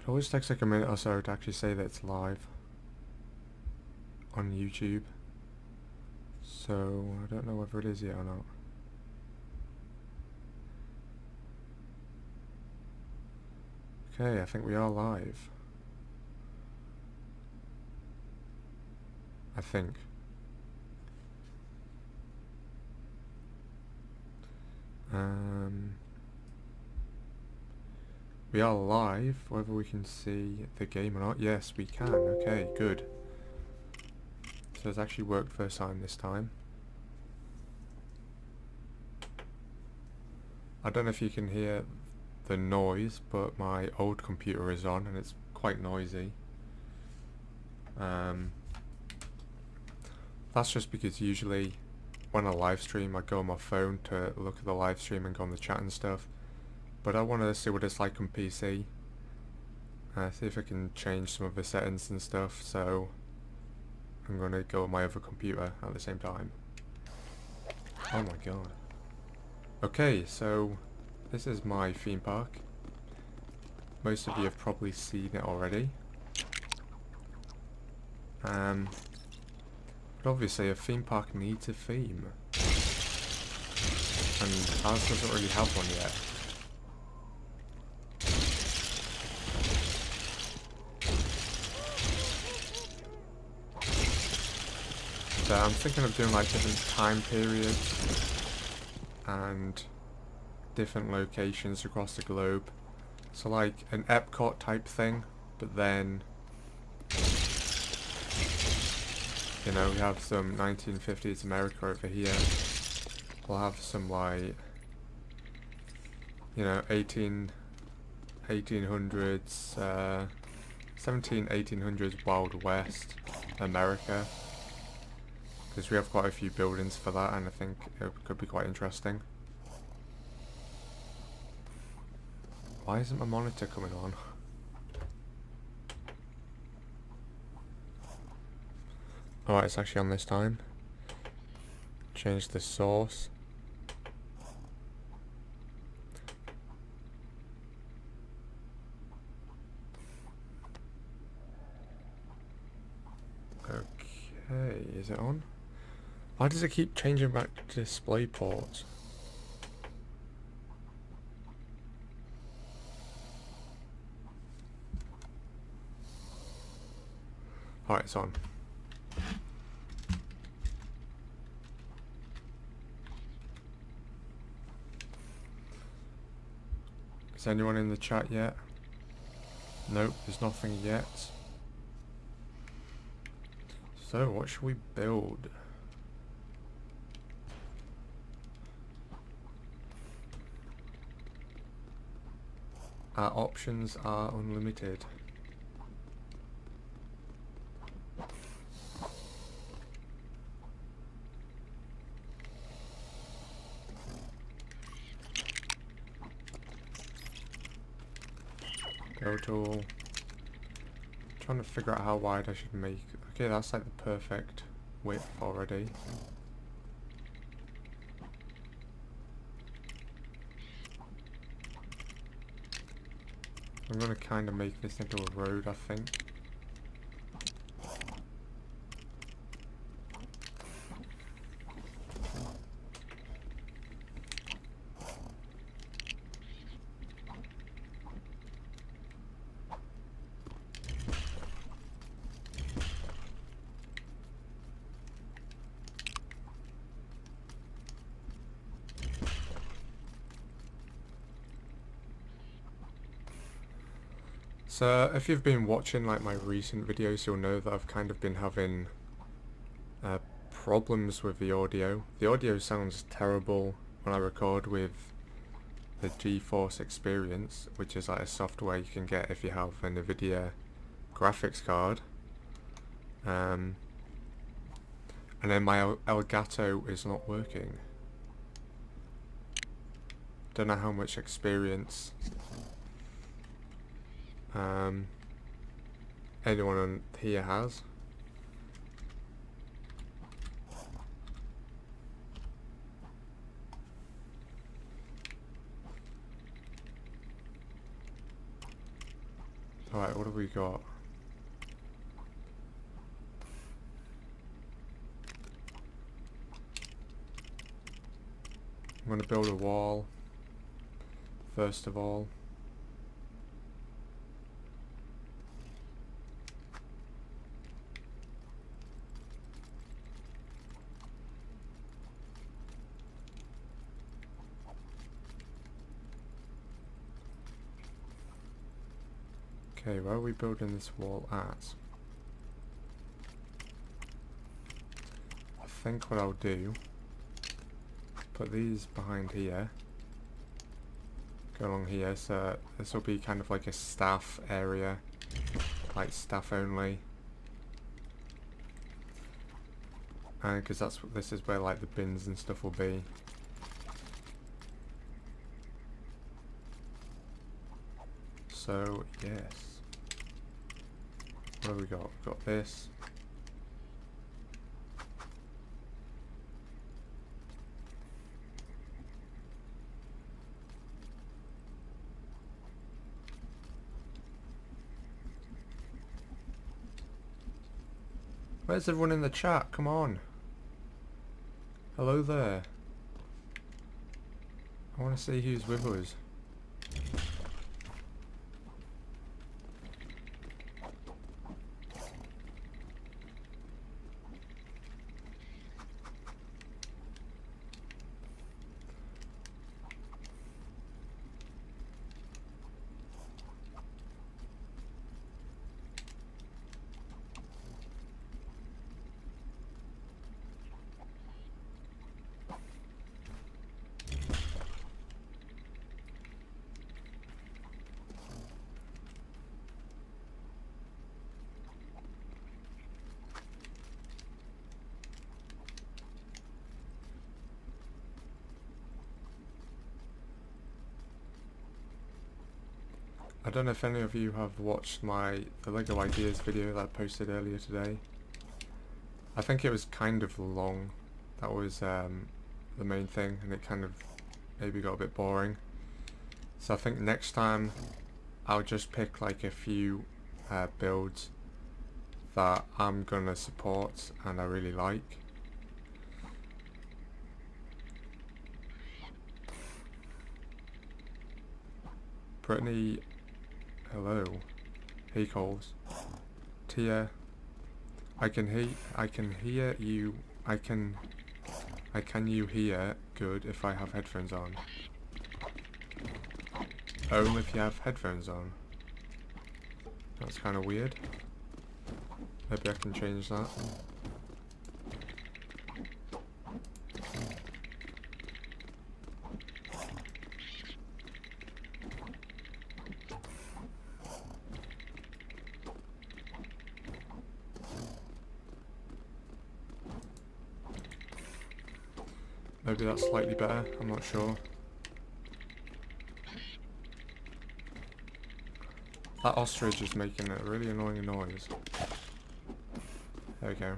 It always takes like a minute or so to actually say that it's live on YouTube. So I don't know whether it is yet or not. Okay, I think we are live. I think. We are live, whether we can see the game or not. Yes, we can. Okay, good. So it's actually worked first time this time. I don't know if you can hear the noise, but my old computer is on and it's quite noisy. That's just because usually when I live stream I go on my phone to look at the live stream and go on the chat and stuff. But I want to see what it's like on PC. See if I can change some of the settings and stuff, so I'm going to go on my other computer at the same time. Oh my god. Okay, so this is my theme park. Most of you have probably seen it already. But obviously a theme park needs a theme. And ours doesn't really have one yet. So I'm thinking of doing like different time periods and different locations across the globe. So like an Epcot type thing, but then, you know, we have some 1950s America over here. We'll have some like, you know, 1800s, 1800s Wild West America. Because we have quite a few buildings for that, and I think it could be quite interesting. Why isn't my monitor coming on? Alright, it's actually on this time. Change the source. Okay, is it on? Why does it keep changing back to display ports? Alright, it's on. Is anyone in the chat yet? Nope, there's nothing yet. So, what should we build? Our options are unlimited. Go tool. Trying to figure out how wide I should make. Okay, that's like the perfect width already. I'm gonna kind of make this into a road, I think. So if you've been watching like my recent videos, you'll know that I've kind of been having problems with the audio. The audio sounds terrible when I record with the GeForce Experience, which is like a software you can get if you have a NVIDIA graphics card. And then my Elgato is not working. Don't know how much experience anyone on here has. Alright, what have we got? I'm going to build a wall, first of all. Okay, where are we building this wall at? I think what I'll do, put these behind here, go along here, so this will be kind of like a staff area, like staff only. And because this is where like the bins and stuff will be. So, yes. What have we got? We've got this. Where's everyone in the chat? Come on. Hello there. I want to see who's with us. I don't know if any of you have watched the Lego Ideas video that I posted earlier today. I think it was kind of long. That was the main thing, and it kind of maybe got a bit boring. So I think next time I'll just pick like a few builds that I'm gonna support and I really like. Brittany, hello. He calls. Tia, I can hear you. Can you hear good if I have headphones on? Only if you have headphones on. That's kind of weird. Maybe I can change that. Maybe that's slightly better, I'm not sure. That ostrich is making a really annoying noise. There we go.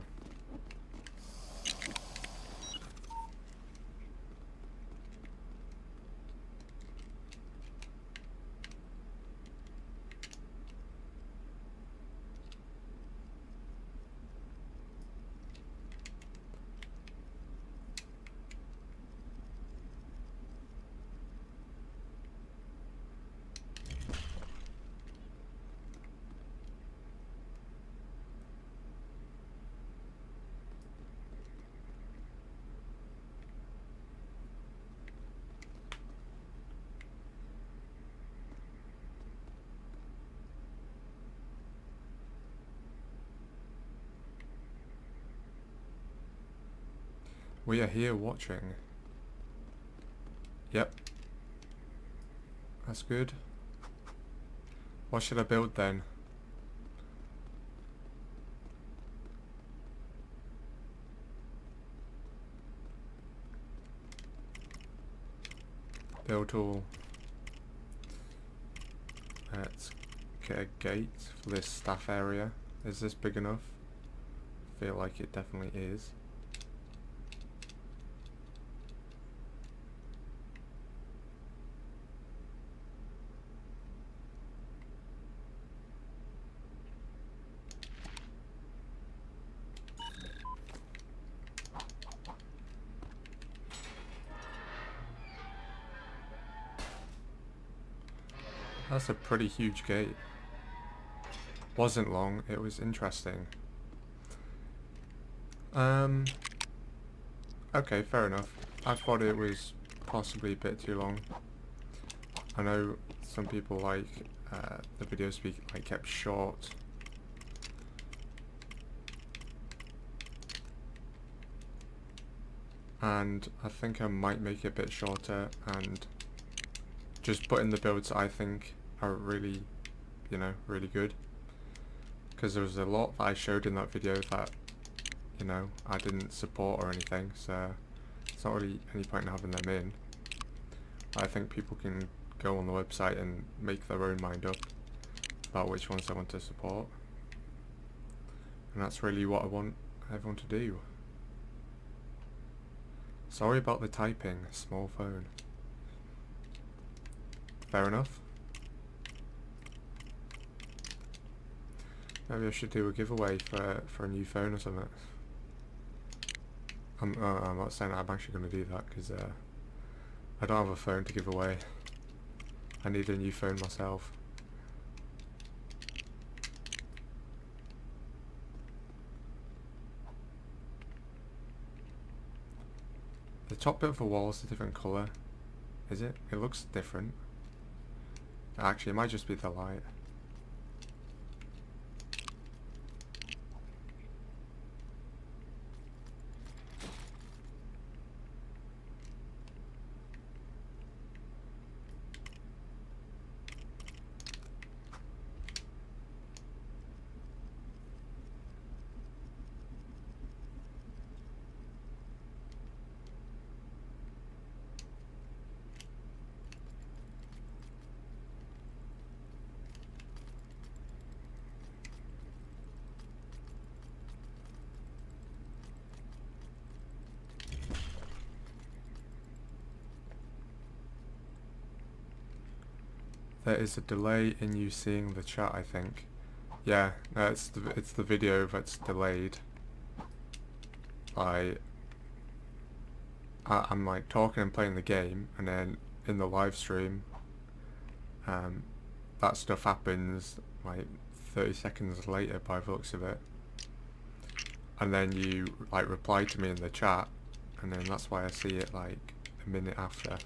We are here watching. Yep. That's good. What should I build then? Build tool. Let's get a gate for this staff area. Is this big enough? I feel like it definitely is. That's a pretty huge gate. Wasn't long, it was interesting. Okay, fair enough. I thought it was possibly a bit too long. I know some people like the videos to be like kept short. And I think I might make it a bit shorter and just put in the builds I think are really, you know, really good. Because there was a lot that I showed in that video that, you know, I didn't support or anything, so it's not really any point in having them in. I think people can go on the website and make their own mind up about which ones they want to support. And that's really what I want everyone to do. Sorry about the typing, small phone. Fair enough. Maybe I should do a giveaway for a new phone or something. I'm not saying I'm actually going to do that because I don't have a phone to give away. I need a new phone myself. The top bit of the wall is a different colour. Is it? It looks different. Actually, it might just be the light. There is a delay in you seeing the chat, I think. Yeah, no, it's the video that's delayed. I'm like talking and playing the game, and then in the live stream, that stuff happens like 30 seconds later by the looks of it. And then you like reply to me in the chat, and then that's why I see it like a minute after.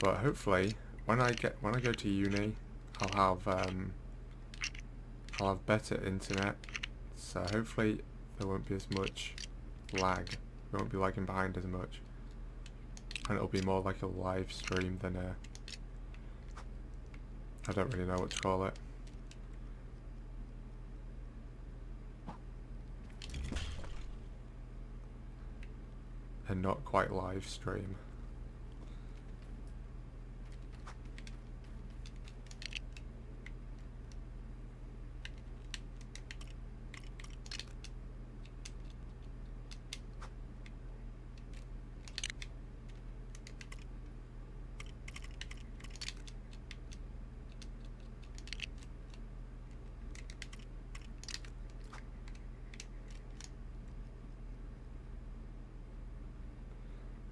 But hopefully, when I go to uni, I'll have better internet. So hopefully there won't be as much lag. We won't be lagging behind as much, and it'll be more like a live stream than a. I don't really know what to call it. A not quite live stream.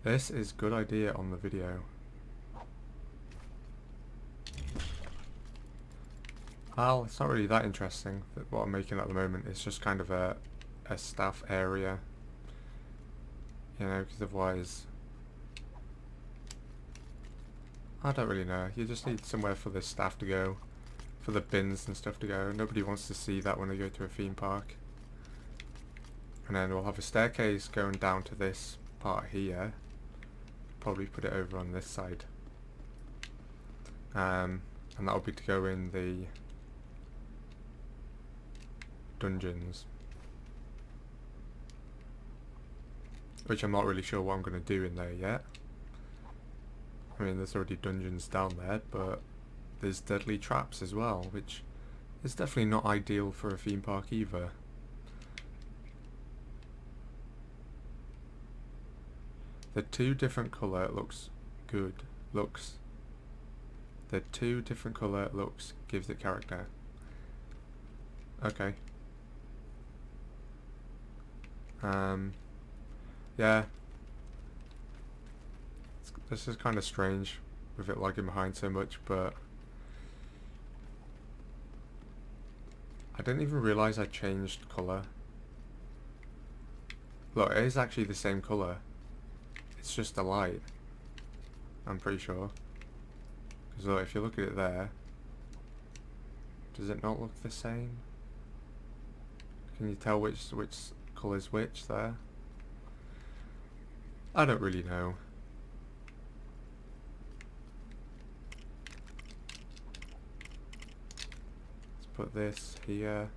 This is good idea on the video. Well, it's not really that interesting, what I'm making at the moment. It's just kind of a staff area. You know, because otherwise... I don't really know. You just need somewhere for the staff to go. For the bins and stuff to go. Nobody wants to see that when they go to a theme park. And then we'll have a staircase going down to this part here. Probably put it over on this side. And that'll be to go in the dungeons. Which I'm not really sure what I'm going to do in there yet. I mean, there's already dungeons down there, but there's deadly traps as well, which is definitely not ideal for a theme park either. The two different colour looks good. The two different colour looks gives it character. Okay. Yeah, this is kind of strange with it lagging behind so much, but I didn't even realise I changed colour. Look, it is actually the same colour. It's just the light, I'm pretty sure. Because look, if you look at it there, does it not look the same? Can you tell which colour's which there? I don't really know. Let's put this here.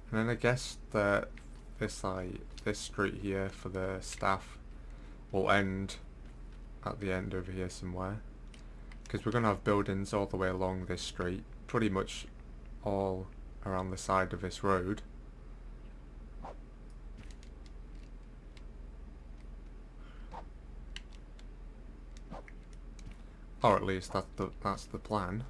And then I guess that this street here for the staff will end at the end over here somewhere, because we're going to have buildings all the way along this street, pretty much all around the side of this road. Or at least that's the plan.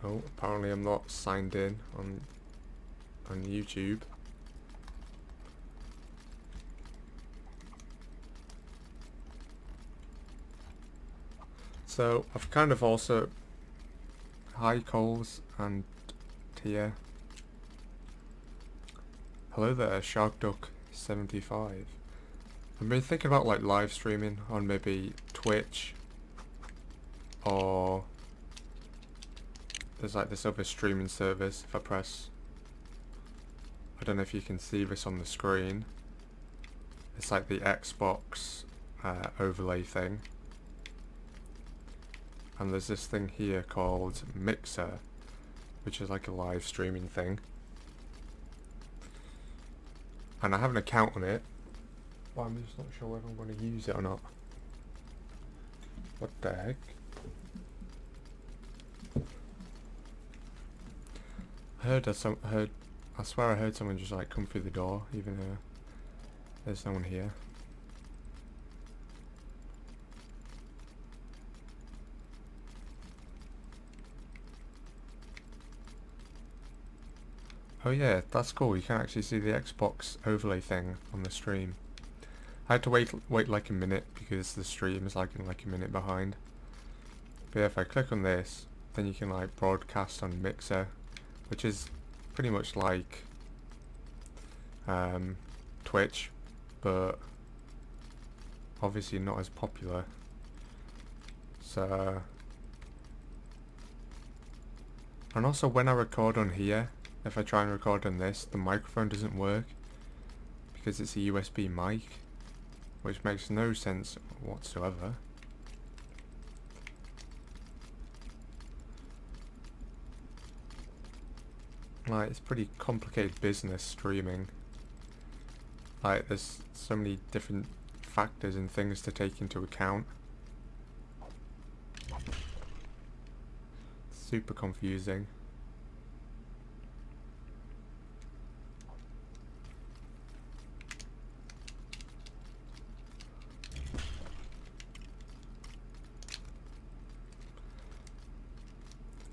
Oh, apparently I'm not signed in on YouTube. So I've kind of also hi Coles and Tia. Hello there, SharkDuck75. I've been thinking about like live streaming on maybe Twitch, or there's like this other streaming service. If I press, I don't know if you can see this on the screen, it's like the Xbox overlay thing, and there's this thing here called Mixer, which is like a live streaming thing, and I have an account on it, but I'm just not sure whether I'm going to use it or not. What the heck? I swear I heard someone just like come through the door, even though there's no one here. Oh yeah, that's cool. You can actually see the Xbox overlay thing on the stream. I had to wait like a minute because the stream is like a minute behind. But yeah, if I click on this, then you can like broadcast on Mixer, which is pretty much like Twitch, but obviously not as popular. So, and also when I record on here, if I try and record on this, the microphone doesn't work because it's a USB mic, which makes no sense whatsoever. Like, it's pretty complicated business streaming. Like, there's so many different factors and things to take into account. Super confusing.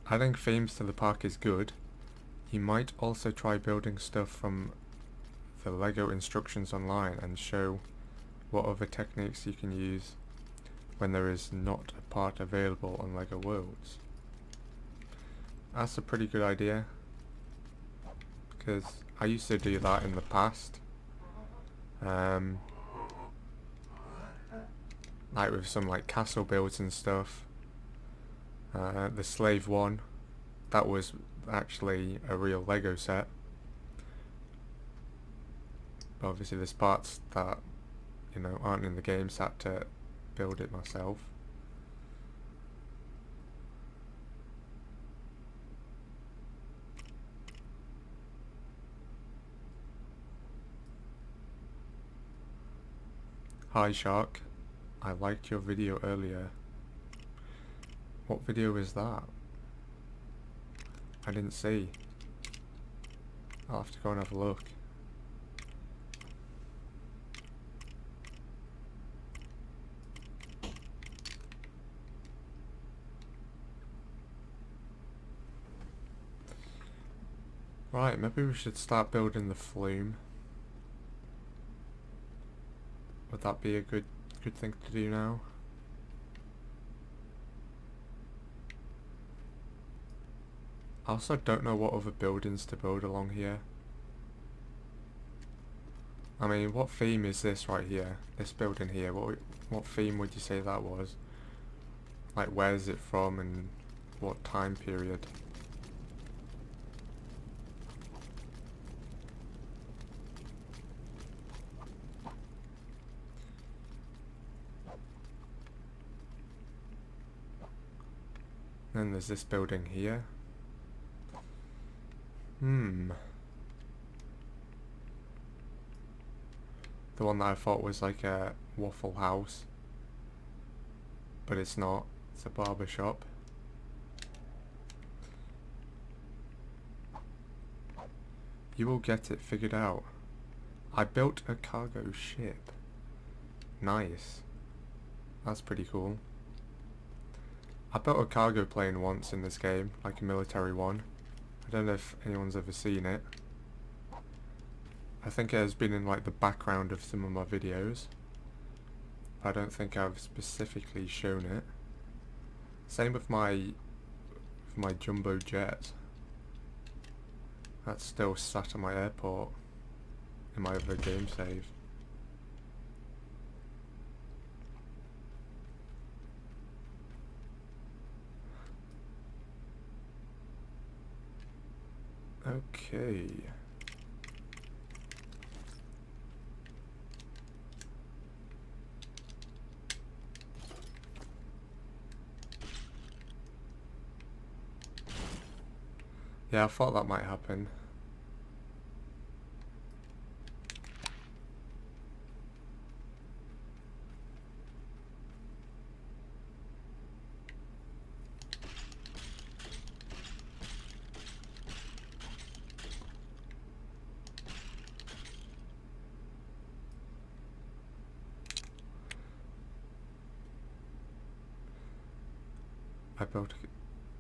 Adding themes to the park is good. You might also try building stuff from the LEGO instructions online and show what other techniques you can use when there is not a part available on LEGO Worlds. That's a pretty good idea, because I used to do that in the past. Like with some like castle builds and stuff. The Slave one, that was actually a real Lego set. But obviously there's parts that, you know, aren't in the game, so I had to build it myself. Hi Shark, I liked your video earlier. What video is that? I didn't see. I'll have to go and have a look. Right, maybe we should start building the flume. Would that be a good thing to do now? I also don't know what other buildings to build along here. I mean, what theme is this right here? This building here, what theme would you say that was? Like, where is it from and what time period? Then there's this building here. The one that I thought was like a Waffle House. But it's not. It's a barber shop. You will get it figured out. I built a cargo ship. Nice. That's pretty cool. I built a cargo plane once in this game, like a military one. I don't know if anyone's ever seen it. I think it has been in like the background of some of my videos. I don't think I've specifically shown it. Same with my jumbo jet. That's still sat at my airport in my other game save. Okay. Yeah, I thought that might happen.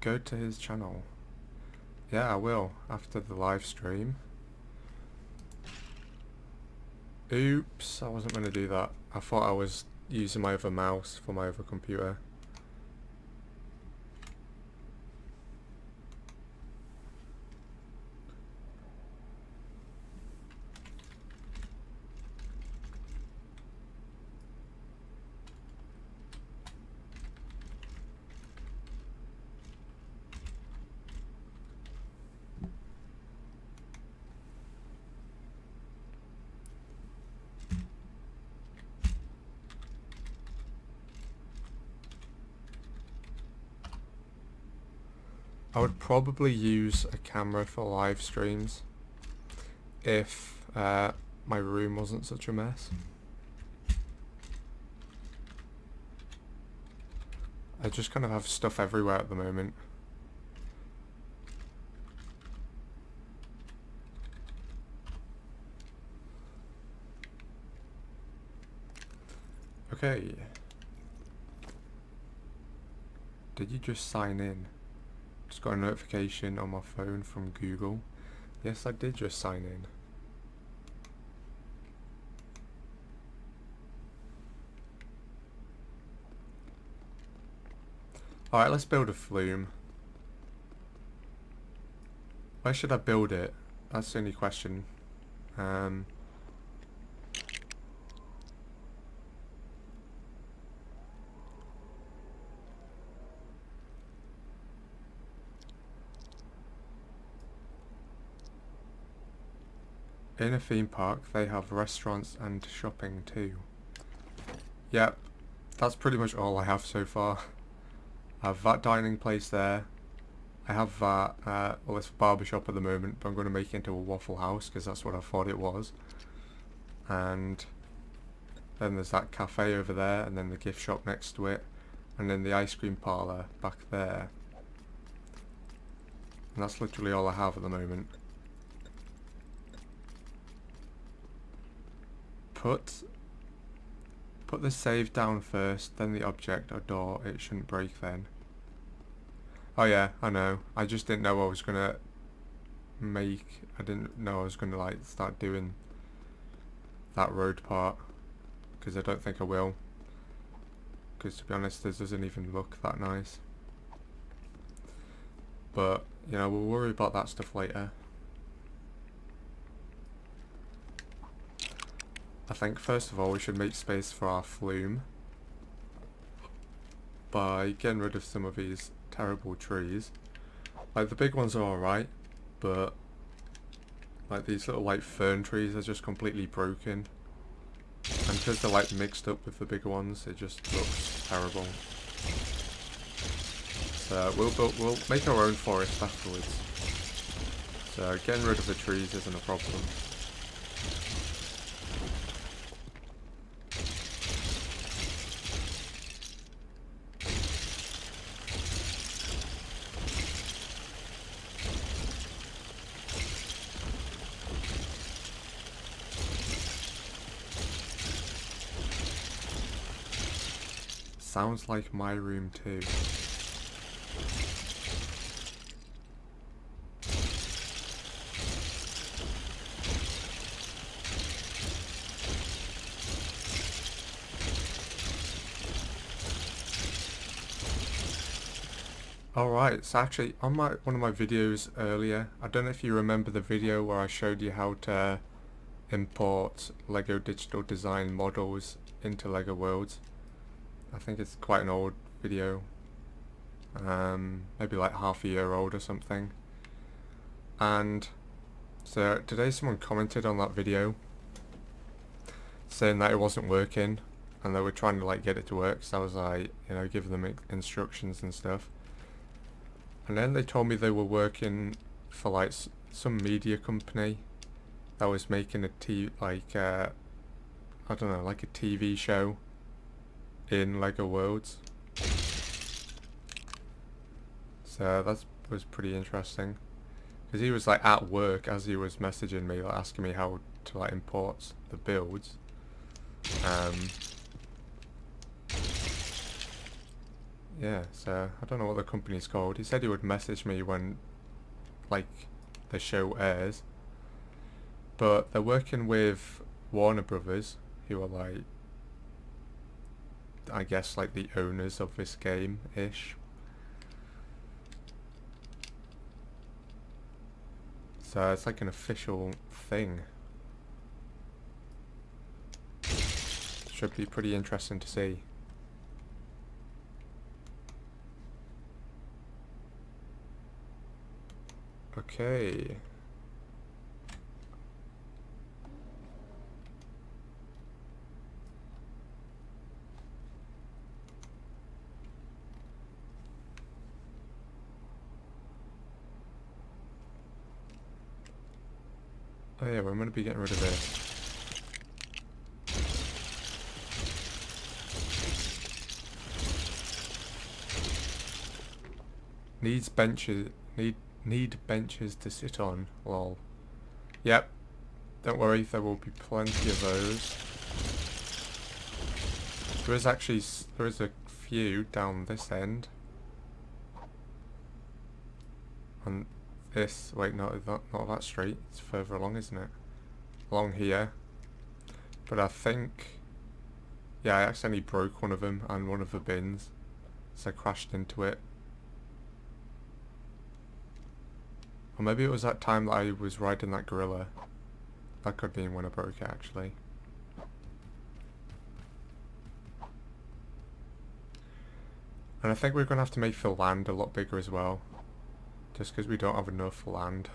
Go to his channel. Yeah, I will, after the live stream. Oops, I wasn't going to do that. I thought I was using my other mouse for my other computer. I would probably use a camera for live streams if my room wasn't such a mess. I just kind of have stuff everywhere at the moment. Okay. Did you just sign in? Just got a notification on my phone from Google. Yes, I did just sign in. Alright, let's build a flume. Where should I build it? That's the only question. In a theme park, they have restaurants and shopping too. Yep, that's pretty much all I have so far. I have that dining place there. I have that, well, it's a barbershop at the moment, but I'm going to make it into a Waffle House because that's what I thought it was. And Then there's that cafe over there, and then the gift shop next to it, and then the ice cream parlour back there. And that's literally all I have at the moment. Put the save down first, then the object or door. It shouldn't break then. Oh yeah, I know. I just didn't know I was gonna I didn't know I was gonna like start doing that road part, because I don't think I will. Because to be honest, this doesn't even look that nice. But you know, we'll worry about that stuff later. I think first of all we should make space for our flume by getting rid of some of these terrible trees. Like the big ones are alright, but like these little like fern trees are just completely broken. And because they're like mixed up with the bigger ones, it just looks terrible. So we'll make our own forest afterwards. So getting rid of the trees isn't a problem. Sounds like my room too. Alright, so actually on one of my videos earlier, I don't know if you remember the video where I showed you how to import LEGO Digital Design models into LEGO Worlds. I think it's quite an old video, maybe like half a year old or something. And so today someone commented on that video saying that it wasn't working and they were trying to like get it to work, so I was like, you know, giving them instructions and stuff. And then they told me they were working for like some media company that was making a I don't know, like a TV show in LEGO Worlds. So that was pretty interesting, because he was like at work as he was messaging me, like asking me how to like import the builds. Yeah, so I don't know what the company's called. He said he would message me when like the show airs, but they're working with Warner Brothers, who are like, I guess, like the owners of this game-ish. So it's like an official thing. Should be pretty interesting to see. Okay. Oh yeah, we're going to be getting rid of this. Needs benches. Need benches to sit on. Lol. Yep. Don't worry, there will be plenty of those. There is a few down this end. On this, wait, not that street. It's further along, isn't it? Along here. But I think, yeah, I accidentally broke one of them and one of the bins, so I crashed into it. Or maybe it was that time that I was riding that gorilla. That could be when I broke it, actually. And I think we're going to have to make the land a lot bigger as well, just because we don't have enough land.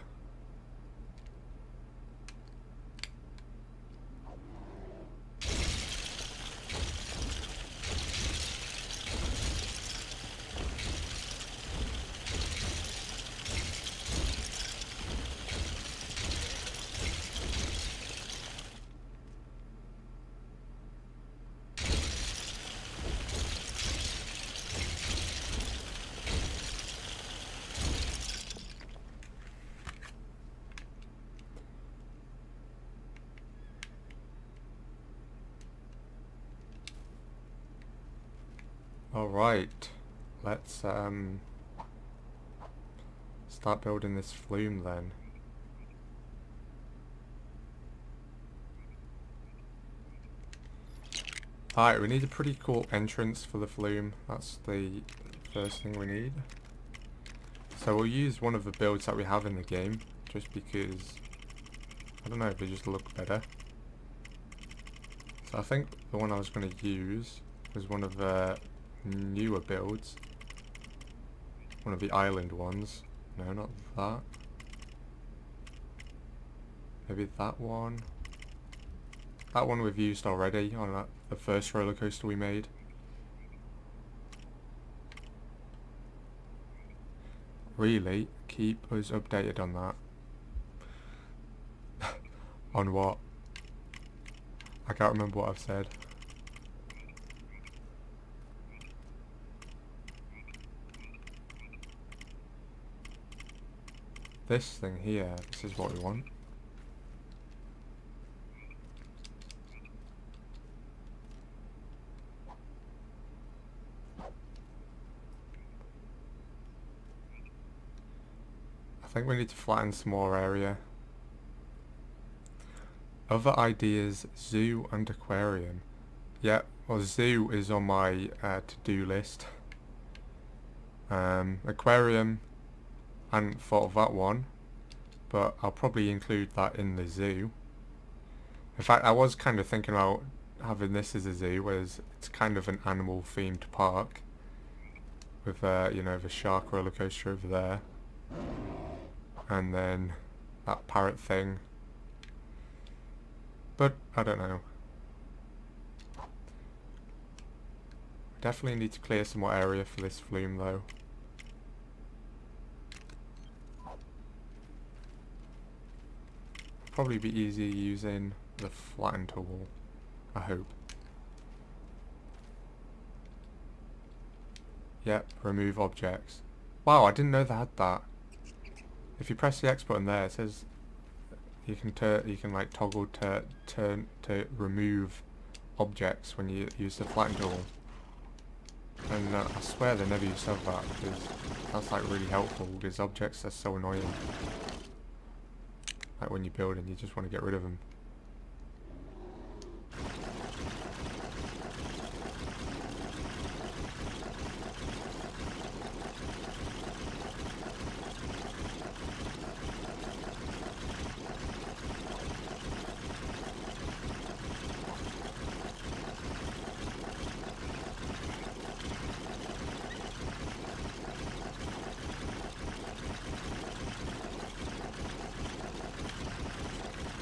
Alright, let's start building this flume then. Alright, we need a pretty cool entrance for the flume. That's the first thing we need. So we'll use one of the builds that we have in the game, just because, I don't know, they just look better. So I think the one I was going to use was one of the newer builds. One of the island ones. No, not that. Maybe that one. That one we've used already on the first roller coaster we made. Really? Keep us updated on that. On what? I can't remember what I've said. This thing here, this is what we want. I think we need to flatten some more area. Other ideas, zoo and aquarium. Yeah, well, zoo is on my to-do list. Aquarium, I hadn't thought of that one, but I'll probably include that in the zoo. In fact, I was kind of thinking about having this as a zoo, whereas it's kind of an animal-themed park with, you know, the shark roller coaster over there, and then that parrot thing. But I don't know. Definitely need to clear some more area for this flume though. Probably be easier using the flatten tool, I hope. Yep, remove objects. Wow, I didn't know they had that. If you press the X button there, it says you can like toggle to remove objects when you use the flatten tool. And I swear they never used to have that, because that's like really helpful, because objects are so annoying. Like when you're building, you just want to get rid of them.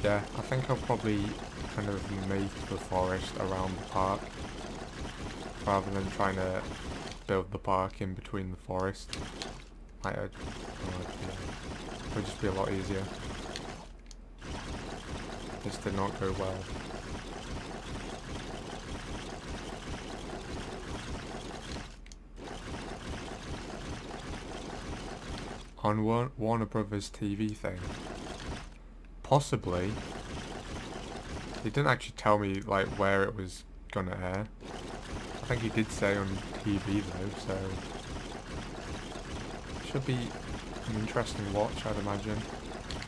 Yeah, I think I'll probably kind of make the forest around the park rather than trying to build the park in between the forest. Like, yeah, it would just be a lot easier. This did not go well. On Warner Brothers TV thing. Possibly. He didn't actually tell me like where it was gonna air. I think he did say on TV though, so should be an interesting watch, I'd imagine.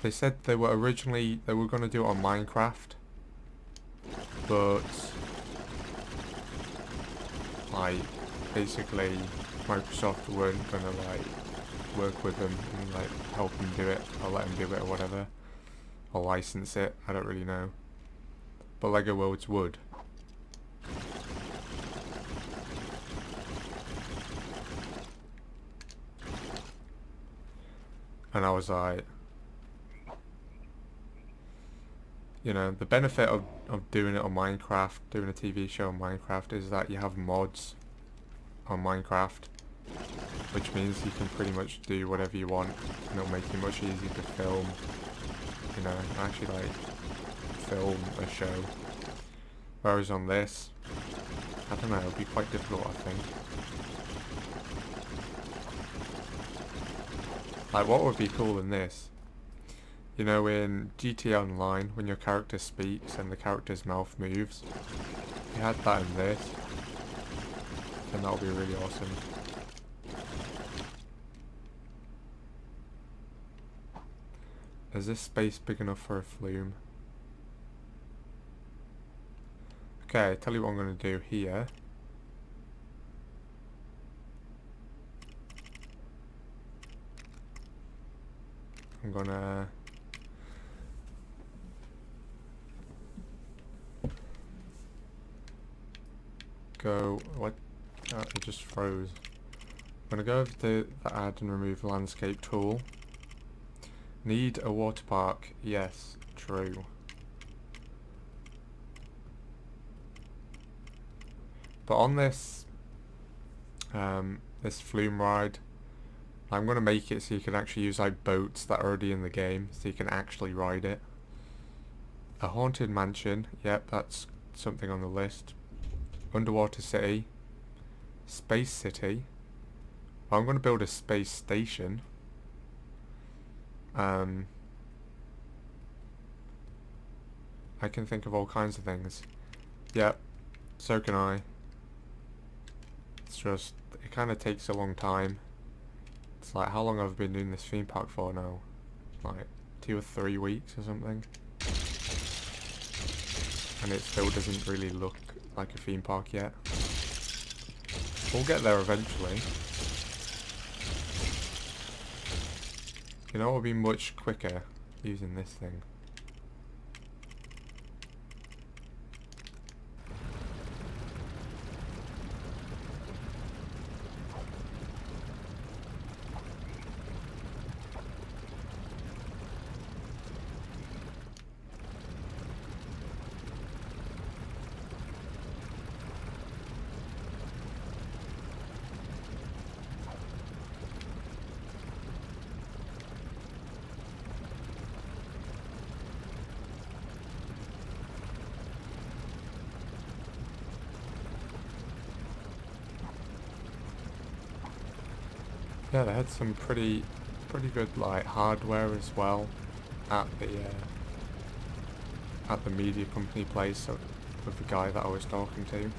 They said they were gonna do it on Minecraft, but like basically Microsoft weren't gonna like work with them and like help them do it or let them do it or whatever. Or license it, I don't really know. But LEGO Worlds would. And I was like, you know, the benefit of doing it on Minecraft, doing a TV show on Minecraft, is that you have mods on Minecraft, which means you can pretty much do whatever you want, and it'll make it much easier to film. You know, actually like film a show. Whereas on this, I don't know, it'll be quite difficult, I think. Like, what would be cool in this? You know, in GTA Online, when your character speaks and the character's mouth moves, if you had that in this, then that'll be really awesome. Is this space big enough for a flume? Okay, tell you what I'm going to do here. I'm gonna go, what? Oh, it just froze. I'm gonna go over to the add and remove landscape tool. Need a water park? Yes, true. But on this this flume ride, I'm gonna make it so you can actually use like boats that are already in the game, so you can actually ride it. A haunted mansion, yep, that's something on the list. Underwater city, space city. Well, I'm gonna build a space station. I can think of all kinds of things. Yep, so can I. It's just, it kind of takes a long time. It's like, how long have I been doing this theme park for now? Like 2 or 3 weeks or something. And it still doesn't really look like a theme park yet. We'll get there eventually. You know what would be much quicker? Using this thing. Yeah, they had some pretty good like hardware as well at the media company place with the guy that I was talking to.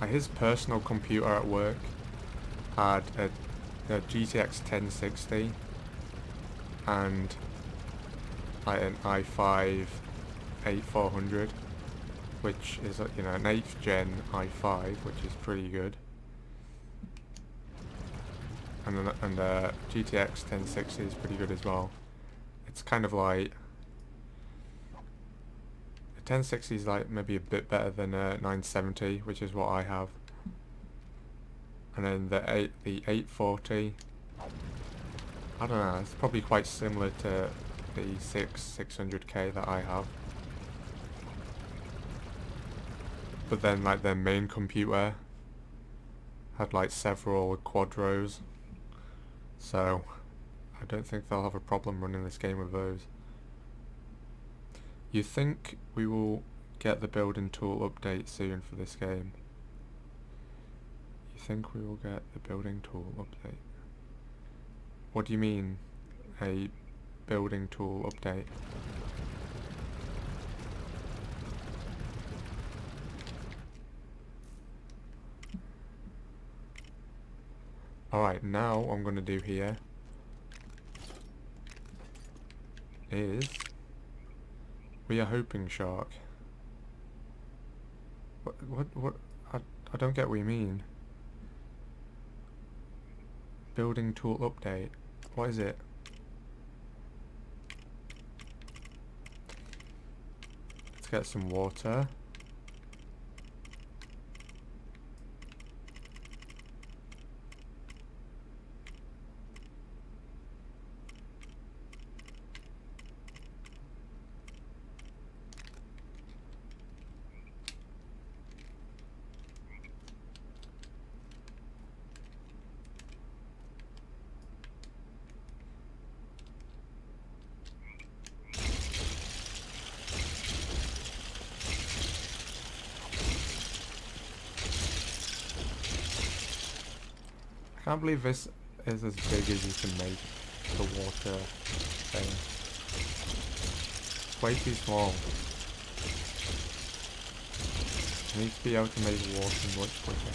His personal computer at work had a GTX 1060 and like an i5 8400, which is an 8th gen i5, which is pretty good. And GTX 1060 is pretty good as well. It's kind of like the 1060 is like maybe a bit better than 970, which is what I have. And then the 840, I don't know, it's probably quite similar to the 600K that I have. But then like their main computer had like several quadros. So, I don't think they'll have a problem running this game with those. You think we will get the building tool update soon for this game? You think we will get the building tool update? What do you mean, a building tool update? Alright, now what I'm going to do here is we are hoping shark. What I don't get what you mean. Building tool update. What is it? Let's get some water. I can't believe this is as big as you can make the water thing. It's way too small. I need to be able to make water much quicker.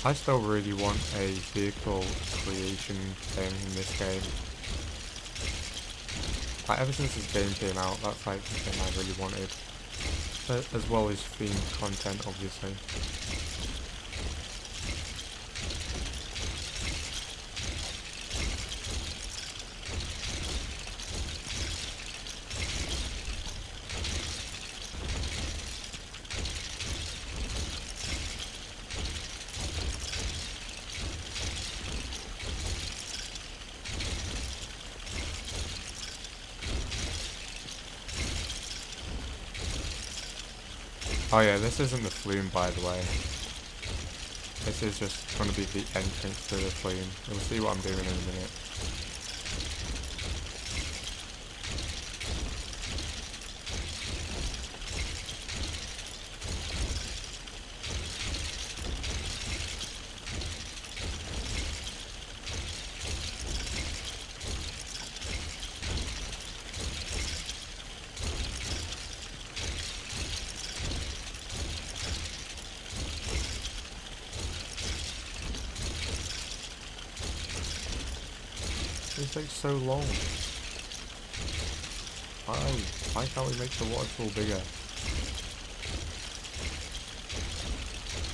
I still really want a vehicle creation thing in this game. Like, ever since this game came out, that's like the thing I really wanted. As well as themed content, obviously. Oh yeah, this isn't the flume, by the way. This is just going to be the entrance to the flume. You'll see what I'm doing in a minute. This takes so long. Why can't we make the water pool bigger?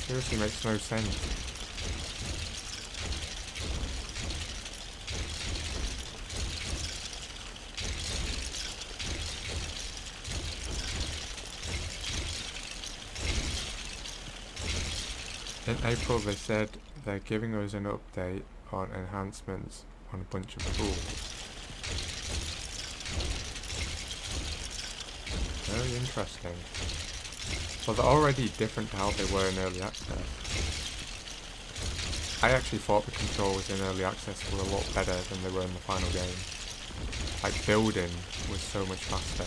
Seriously makes no sense. In April they said they're giving us an update on enhancements on a bunch of tools. Very interesting. Well, they're already different to how they were in early access. I actually thought the controls in early access were a lot better than they were in the final game. Like, building was so much faster.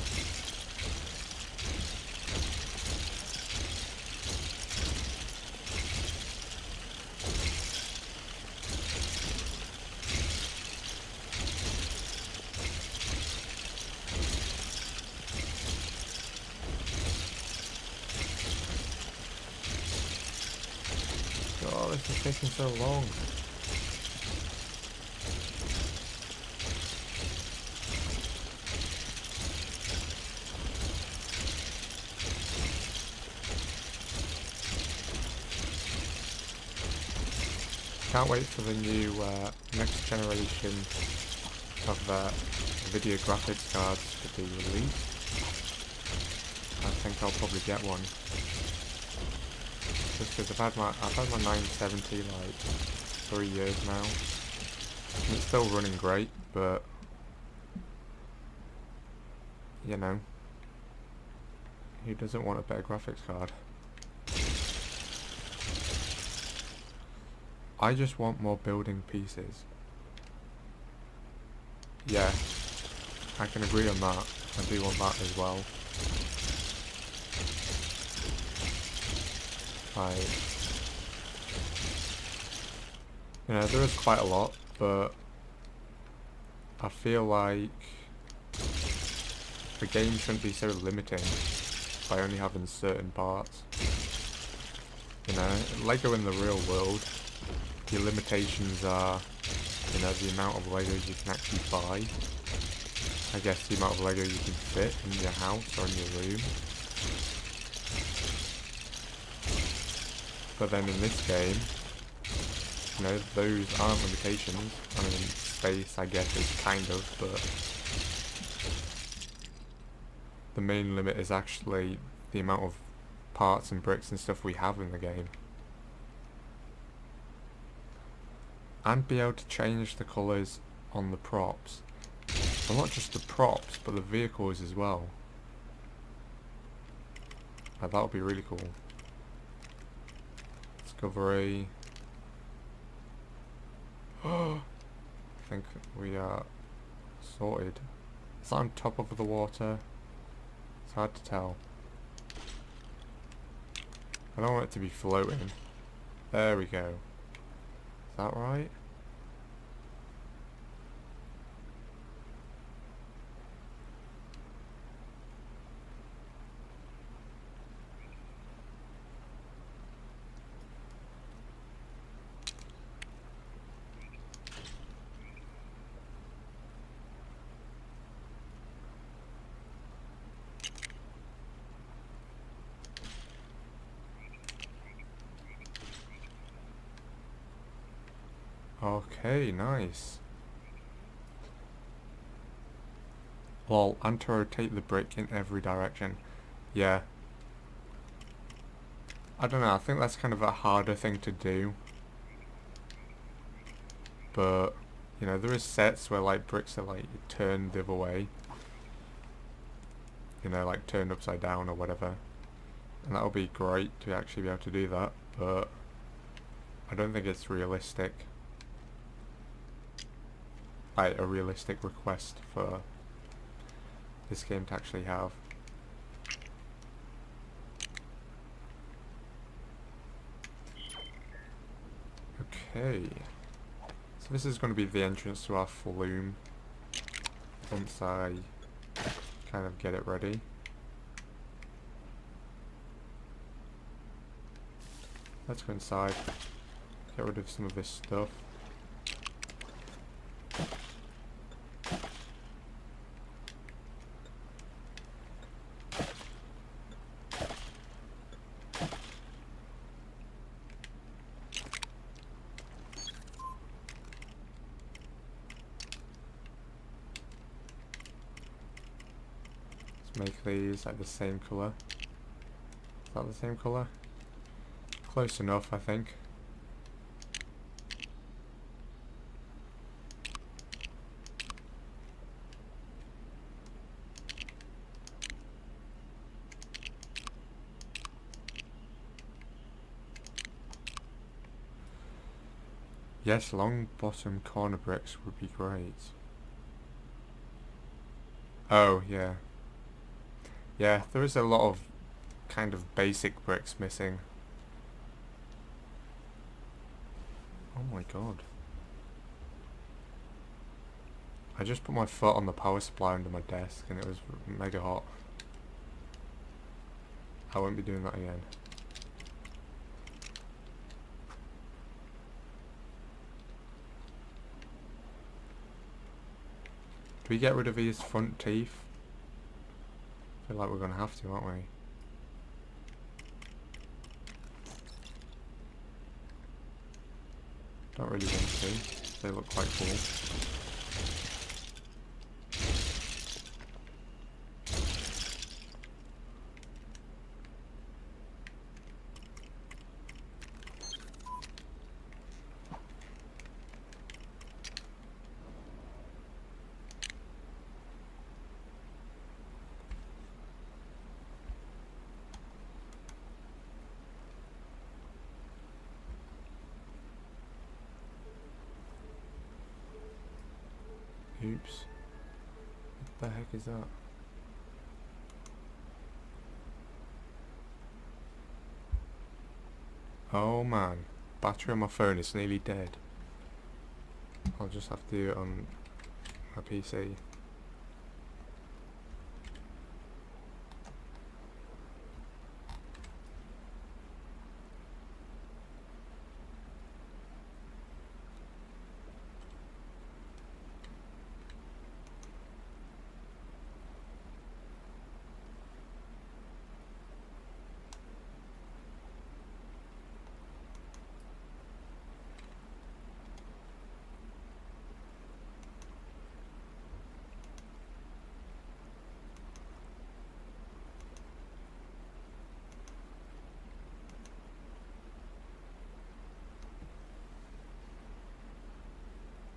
God, this is taking so long. Can't wait for the new next generation of video graphics cards to be released. I think I'll probably get one. Just because I've had my 970 like 3 years now. And it's still running great, but you know, who doesn't want a better graphics card? I just want more building pieces. Yeah, I can agree on that. I do want that as well. Like, you know, there is quite a lot, but I feel like the game shouldn't be so limiting by only having certain parts. You know, Lego in the real world, your limitations are, you know, the amount of Legos you can actually buy. I guess the amount of Lego you can fit in your house or in your room. But then in this game, you know, those aren't limitations. I mean, space, I guess, is kind of, but the main limit is actually the amount of parts and bricks and stuff we have in the game. And be able to change the colours on the props. Well, not just the props, but the vehicles as well. Like, that would be really cool. Discovery. I think we are sorted. Is that on top of the water? It's hard to tell. I don't want it to be floating. There we go. Is that right? Okay, nice. Lol, and to rotate the brick in every direction. Yeah. I don't know, I think that's kind of a harder thing to do. But, you know, there is sets where like bricks are like turned the other way. You know, like turned upside down or whatever. And that would be great to actually be able to do that, but I don't think it's realistic. Like a realistic request for this game to actually have. Okay. So this is going to be the entrance to our flume. Once I kind of get it ready. Let's go inside. Get rid of some of this stuff. Make these like the same colour. Is that the same colour? Close enough, I think. Yes, long bottom corner bricks would be great. Oh, yeah. Yeah, there is a lot of kind of basic bricks missing. Oh my god. I just put my foot on the power supply under my desk and it was mega hot. I won't be doing that again. Do we get rid of these front teeth? I feel like we're going to have to, aren't we? Don't really want to. They look quite cool. Oops. What the heck is that? Oh man. Battery on my phone is nearly dead. I'll just have to do it on my PC.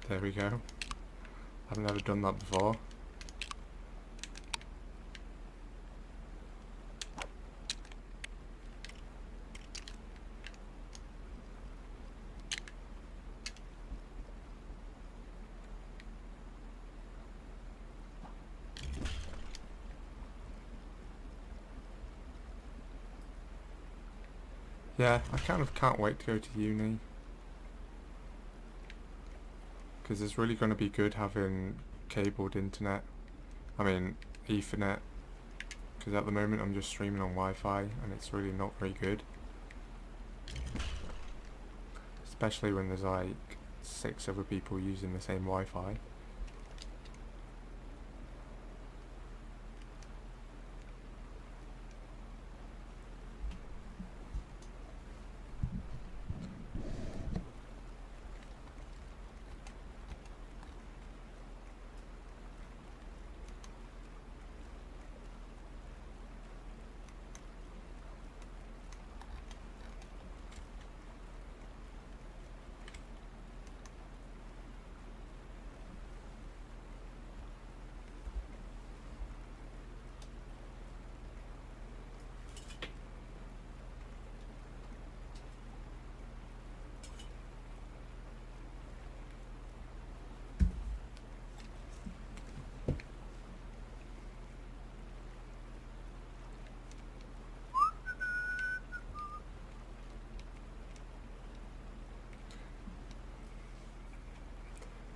There we go. I've never done that before. Yeah, I kind of can't wait to go to uni. Because it's really going to be good having cabled internet. I mean, Ethernet. Because at the moment I'm just streaming on Wi-Fi and it's really not very good. Especially when there's like 6 other people using the same Wi-Fi.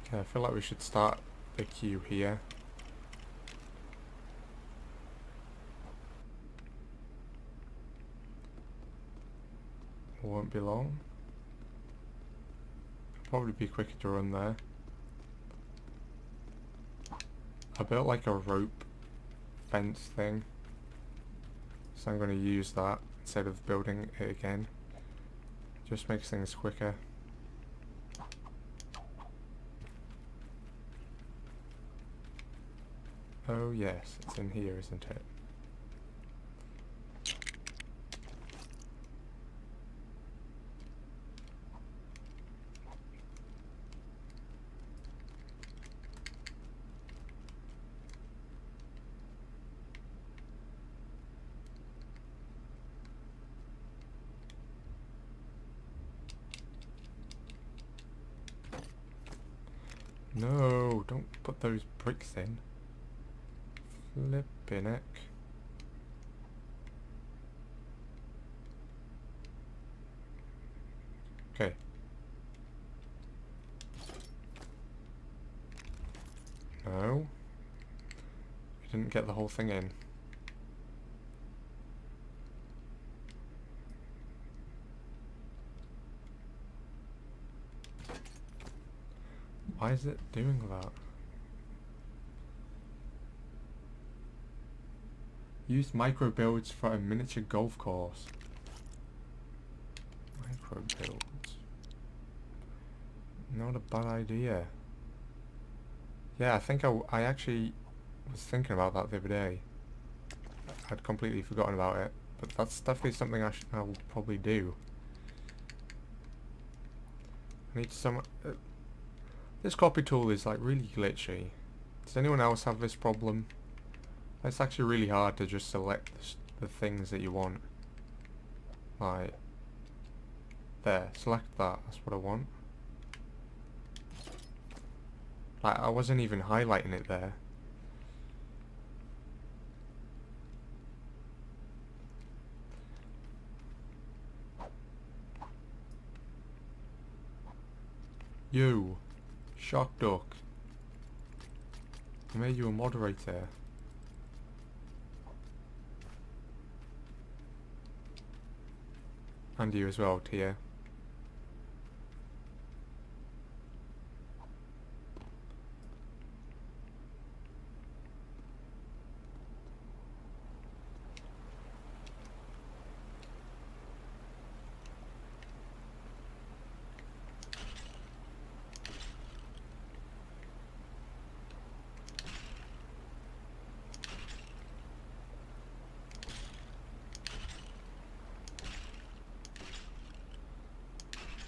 Okay, I feel like we should start the queue here. Won't be long. Probably be quicker to run there. I built like a rope fence thing, so I'm going to use that instead of building it again. Just makes things quicker. Oh yes, it's in here, isn't it? No, don't put those bricks in. Flippin' heck. Okay. No. I didn't get the whole thing in. Why is it doing that? Use micro builds for a miniature golf course. Micro builds. Not a bad idea. Yeah, I think I actually was thinking about that the other day. I'd completely forgotten about it, but that's definitely something I'll probably do. I need some... this copy tool is like really glitchy. Does anyone else have this problem? It's actually really hard to just select the things that you want. Like, there, select that, that's what I want. Like, I wasn't even highlighting it there. You, Shock Duck. I made you a moderator. And you as well, Tia.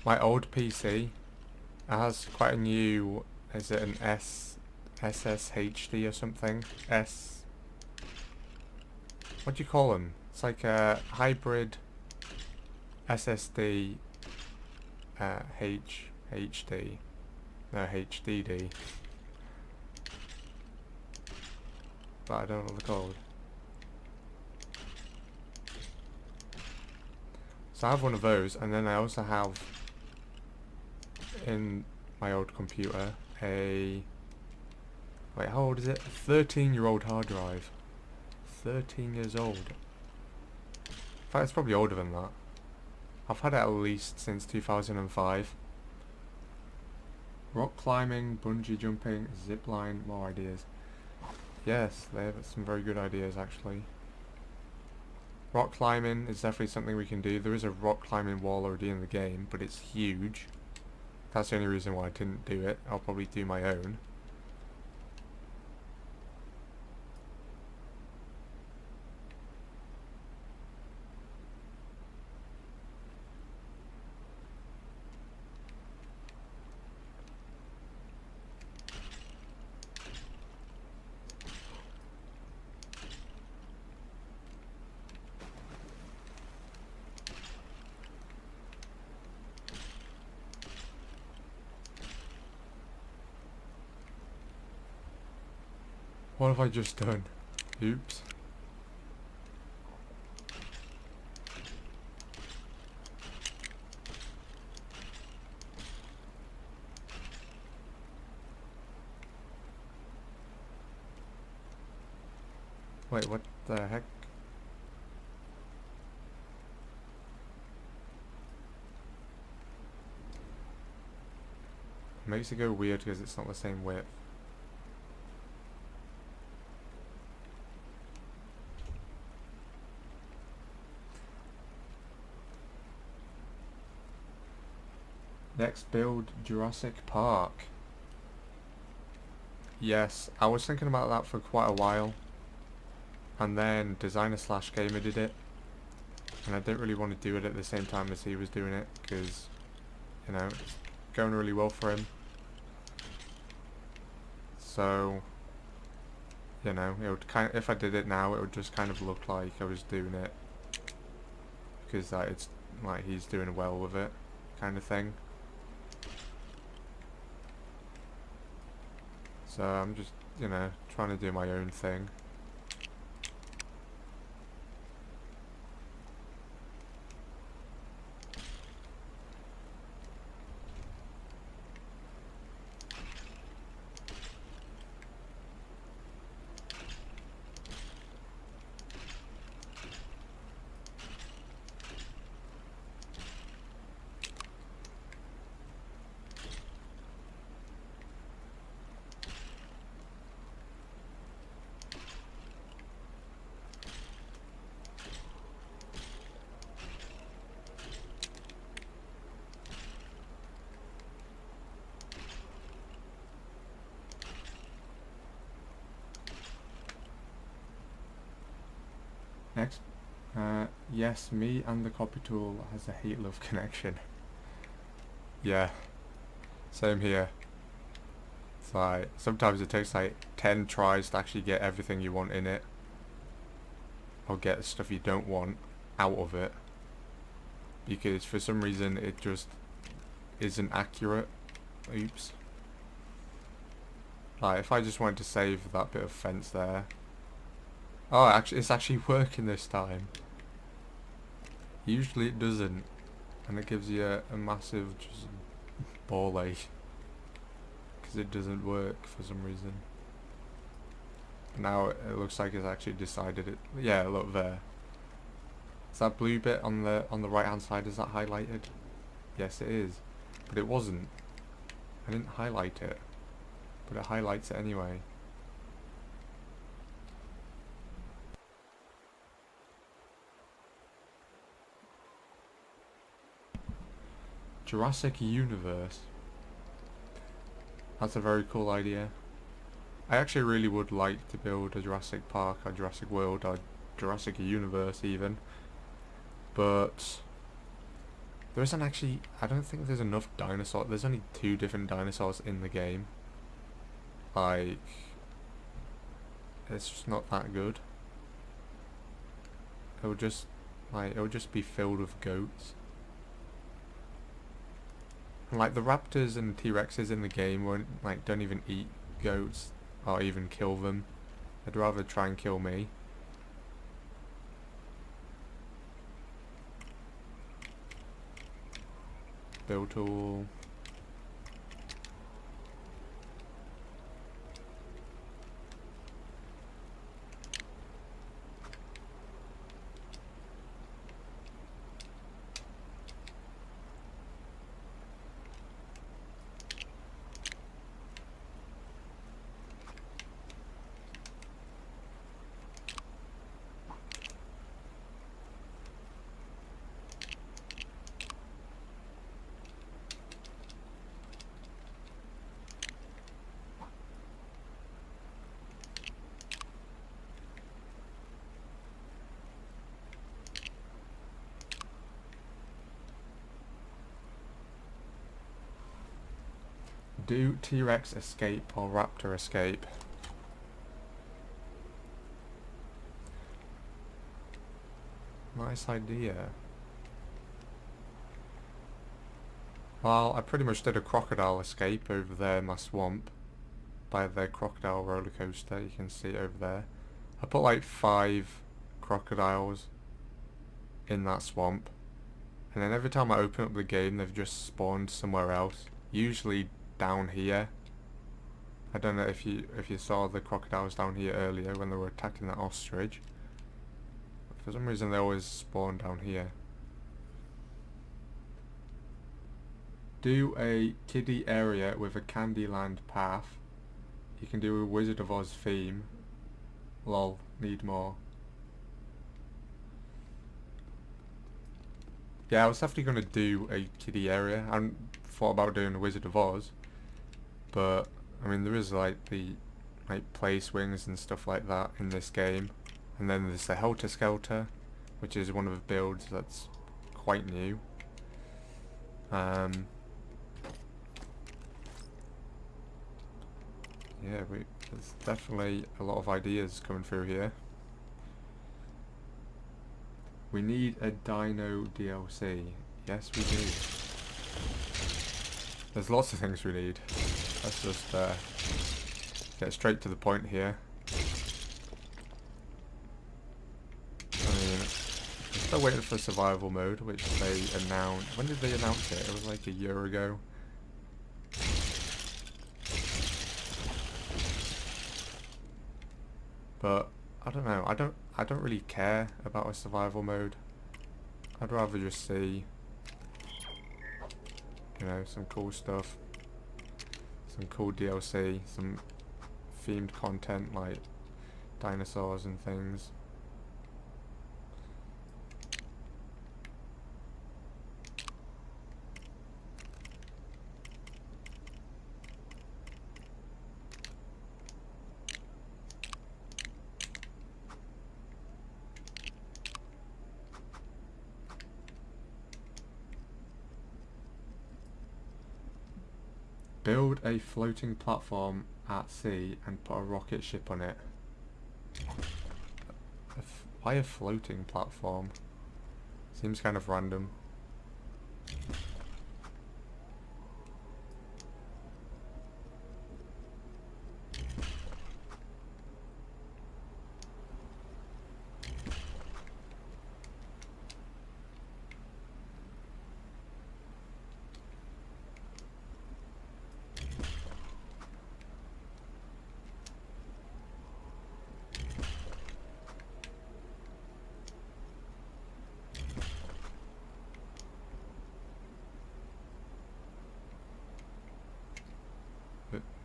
My old PC has quite a new, is it an SSHD or something? What do you call them? It's like a hybrid SSD HDD. No, HDD. But I don't know the code. So I have one of those, and then I also have in my old computer a... Wait, how old is it? A 13-year-old hard drive. 13 years old. In fact, it's probably older than that. I've had it at least since 2005. Rock climbing, bungee jumping, zipline, more ideas. Yes, they have some very good ideas actually. Rock climbing is definitely something we can do. There is a rock climbing wall already in the game, but it's huge. That's the only reason why I didn't do it. I'll probably do my own. What have I just done? Oops. Wait, what the heck? Makes it go weird because it's not the same width. Next build, Jurassic Park. Yes, I was thinking about that for quite a while. And then Designer / Gamer did it. And I didn't really want to do it at the same time as he was doing it, because, you know, it's going really well for him. So, you know, it would kind of, if I did it now, it would just kind of look like I was doing it because it's like he's doing well with it, kind of thing. So I'm just, you know, trying to do my own thing. Next, yes, me and the copy tool has a hate-love connection. Yeah, same here. It's like, sometimes it takes like 10 tries to actually get everything you want in it, or get stuff you don't want out of it, because for some reason it just isn't accurate. Oops. Like, if I just wanted to save that bit of fence there. Oh, actually, it's actually working this time. Usually it doesn't, and it gives you a massive just ball ache because it doesn't work for some reason. Now it looks like it's actually decided it. Yeah, look there. Is that blue bit on the right hand side? Is that highlighted? Yes, it is, but it wasn't. I didn't highlight it, but it highlights it anyway. Jurassic Universe. That's a very cool idea. I actually really would like to build a Jurassic Park or Jurassic World or Jurassic Universe even. But there isn't actually, I don't think there's enough dinosaurs. There's only 2 different dinosaurs in the game. Like, it's just not that good. It would just be filled with goats. And like the raptors and T-Rexes in the game don't even eat goats or even kill them. They'd rather try and kill me. Build tool. Do T-Rex escape or Raptor escape? Nice idea. Well, I pretty much did a crocodile escape over there in my swamp by the crocodile roller coaster. You can see it over there. I put like 5 crocodiles in that swamp, and then every time I open up the game they've just spawned somewhere else, usually down here, I don't know if you saw the crocodiles down here earlier when they were attacking that ostrich. For some reason they always spawn down here. Do a kiddie area with a Candyland path. You can do a Wizard of Oz theme. Lol, need more. Yeah, I was definitely going to do a kiddie area. I hadn't thought about doing a Wizard of Oz, but I mean there is like the play swings and stuff like that in this game, and then there's the Helter Skelter, which is one of the builds that's quite new. Yeah, there's definitely a lot of ideas coming through here. We need a Dino DLC. Yes, we do. There's lots of things we need. Let's just get straight to the point here. I mean, I'm still waiting for survival mode, which they announced. When did they announce it? It was like a year ago. But I don't know. I don't really care about a survival mode. I'd rather just see, you know, some cool stuff, some cool DLC, some themed content like dinosaurs and things. Build a floating platform at sea and put a rocket ship on it. Why a floating platform? Seems kind of random.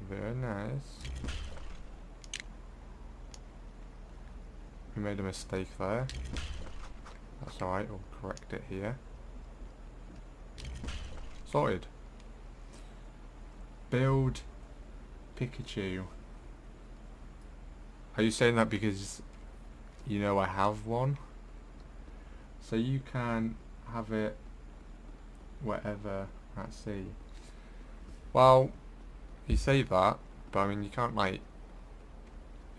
Very nice. We made a mistake there. That's alright, we'll correct it here. Sorted. Build Pikachu. Are you saying that because you know I have one? So you can have it wherever at sea. Well, you say that, but I mean you can't like,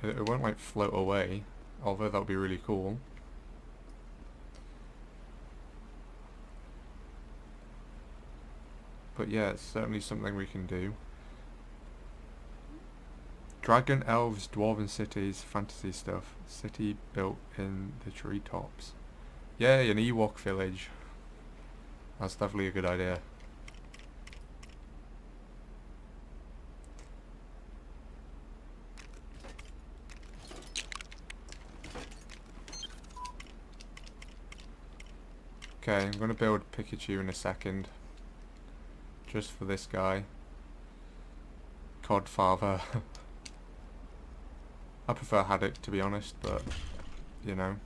it won't like float away, although that would be really cool. But yeah, it's certainly something we can do. Dragon, elves, dwarven cities, fantasy stuff. City built in the treetops. Yay, an Ewok village. That's definitely a good idea. Okay, I'm going to build Pikachu in a second. Just for this guy. Codfather. I prefer Haddock to be honest, but you know,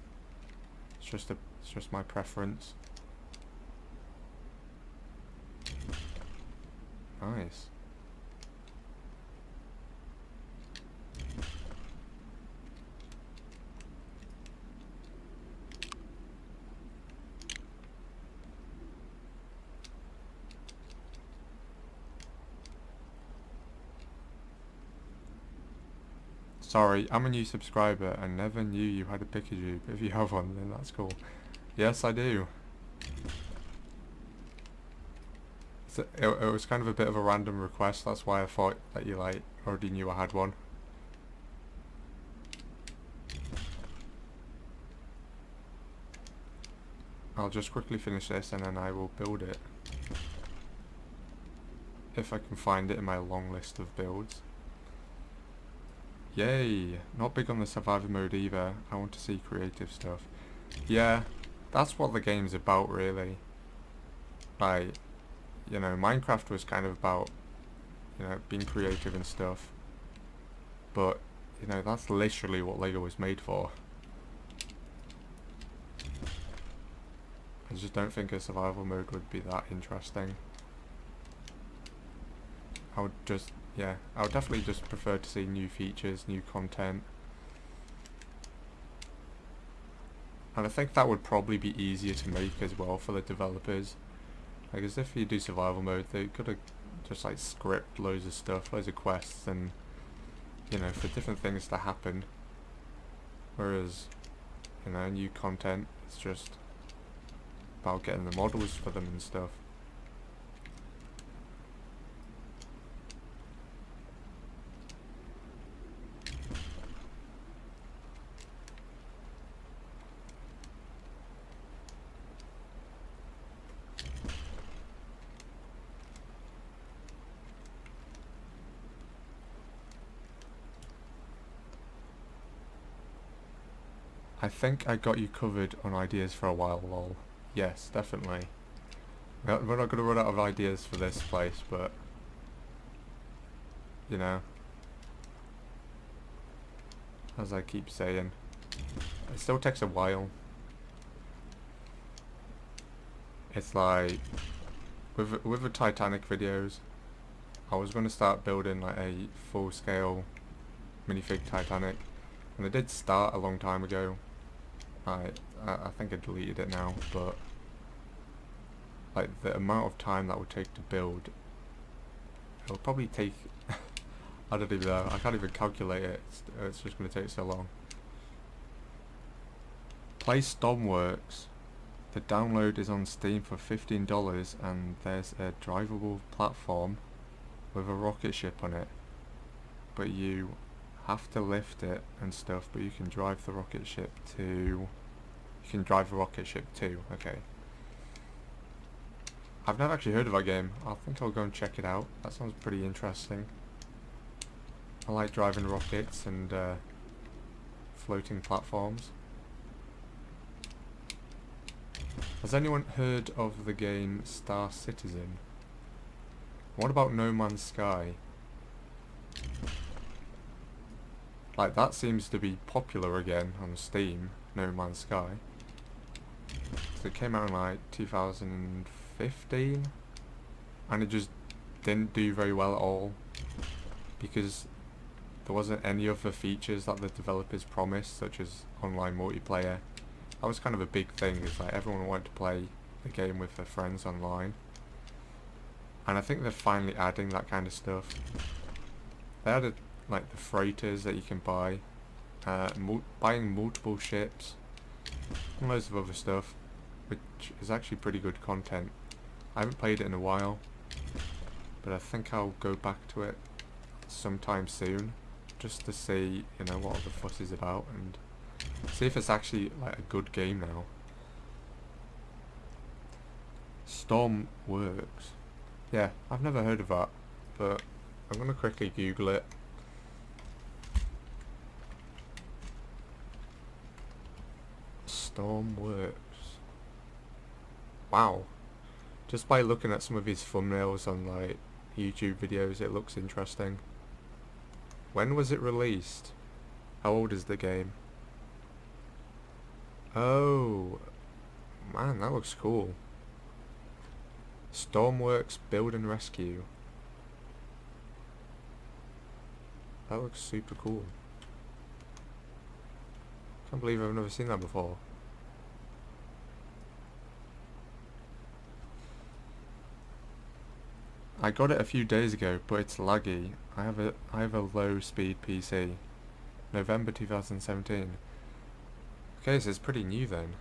it's just my preference. Nice. Sorry, I'm a new subscriber and never knew you had a Pikachu. If you have one, then that's cool. Yes, I do. So it was kind of a bit of a random request, that's why I thought that you like already knew I had one. I'll just quickly finish this and then I will build it. If I can find it in my long list of builds. Yay! Not big on the survival mode either. I want to see creative stuff. Yeah, that's what the game's about, really. Like, you know, Minecraft was kind of about, you know, being creative and stuff. But, you know, that's literally what Lego was made for. I just don't think a survival mode would be that interesting. I would just, yeah, I would definitely just prefer to see new features, new content. And I think that would probably be easier to make as well for the developers. Like, as if you do survival mode, they could have just like script loads of stuff, loads of quests, and, you know, for different things to happen. Whereas, you know, new content, it's just about getting the models for them and stuff. I think I got you covered on ideas for a while, lol. Yes, definitely. We're not going to run out of ideas for this place, but, you know, as I keep saying, it still takes a while. It's like, with the Titanic videos, I was going to start building like a full-scale minifig Titanic, and I did start a long time ago. I think I deleted it now, but like the amount of time that would take to build, it'll probably take I don't even know, I can't even calculate it, it's just going to take so long. Play Stormworks. The download is on Steam for $15 and there's a drivable platform with a rocket ship on it, but you have to lift it and stuff, but you can drive the rocket ship too. You can drive the rocket ship too, okay. I've never actually heard of that game. I think I'll go and check it out. That sounds pretty interesting. I like driving rockets and floating platforms. Has anyone heard of the game Star Citizen? What about No Man's Sky? Like, that seems to be popular again on Steam, No Man's Sky. So it came out in like 2015, and it just didn't do very well at all, because there wasn't any other features that the developers promised, such as online multiplayer. That was kind of a big thing, is like everyone wanted to play the game with their friends online. And I think they're finally adding that kind of stuff. They added like the freighters that you can buy, buying multiple ships, and loads of other stuff, which is actually pretty good content. I haven't played it in a while, but I think I'll go back to it sometime soon, just to see, you know, what all the fuss is about, and see if it's actually like a good game now. Stormworks. Yeah, I've never heard of that, but I'm gonna quickly Google it. Stormworks. Wow. Just by looking at some of his thumbnails on like YouTube videos, it looks interesting. When was it released? How old is the game? Oh, man, that looks cool. Stormworks Build and Rescue. That looks super cool. Can't believe I've never seen that before. I got it a few days ago, but it's laggy. I have a low speed PC. November 2017. Okay, so it's pretty new then.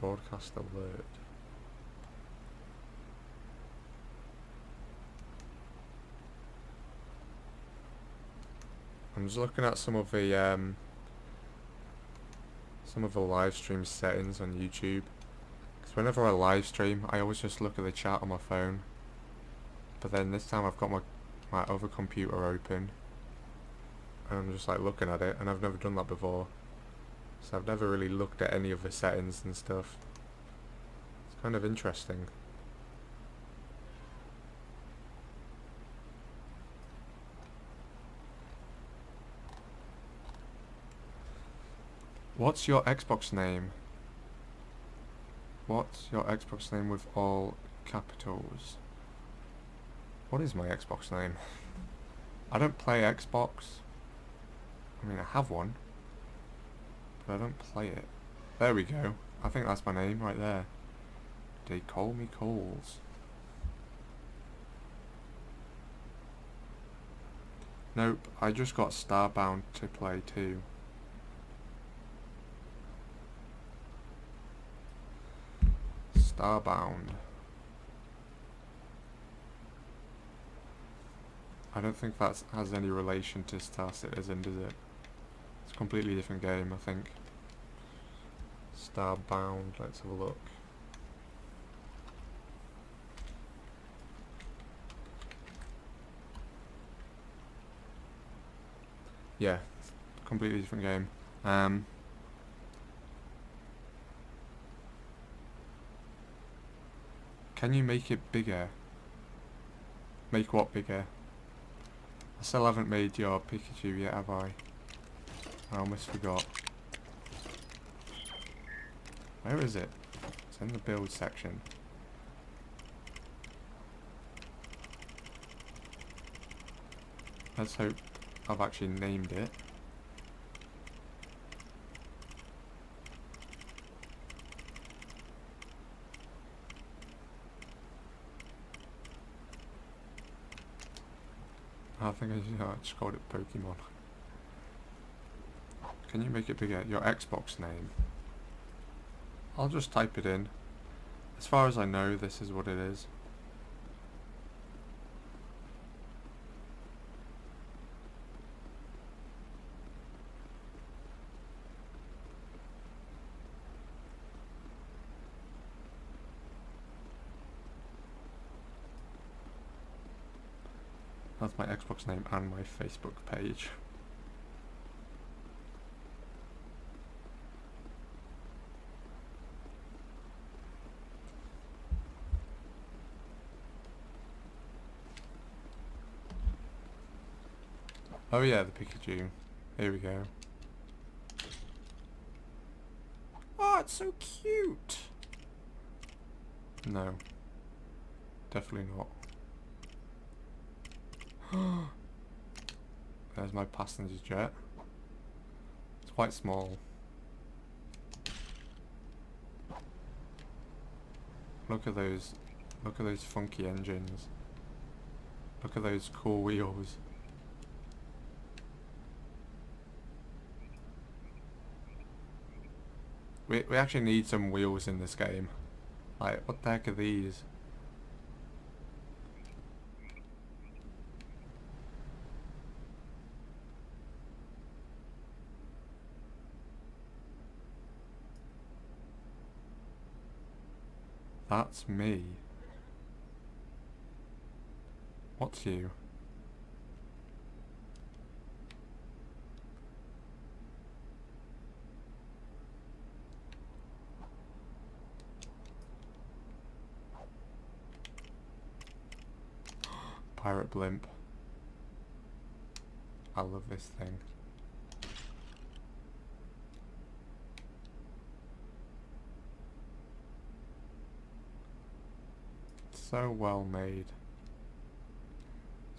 Broadcast alert. I'm just looking at some of the live stream settings on YouTube. Because whenever I live stream, I always just look at the chat on my phone. But then this time I've got my other computer open, and I'm just like looking at it, and I've never done that before. So I've never really looked at any of the settings and stuff. It's kind of interesting. What's your Xbox name? What's your Xbox name with all capitals? What is my Xbox name? I don't play Xbox. I mean, I have one, but I don't play it. There we go. I think that's my name right there. They call me Coles. Nope, I just got Starbound to play too. Starbound. I don't think that has any relation to Star Citizen, does it? It's a completely different game, I think. Starbound, let's have a look. Yeah, completely different game. Can you make it bigger? Make what bigger? I still haven't made your Pikachu yet, have I? I almost forgot. Where is it? It's in the build section. Let's hope I've actually named it. I think I just called it Pokemon. Can you make it bigger? Your Xbox name. I'll just type it in. As far as I know, this is what it is. That's my Xbox name and my Facebook page. Oh yeah, the Pikachu. Here we go. Oh, it's so cute! No. Definitely not. There's my passenger jet. It's quite small. Look at those funky engines. Look at those cool wheels. We actually need some wheels in this game. Like, what the heck are these? That's me. What's you? Pirate blimp. I love this thing. So well made.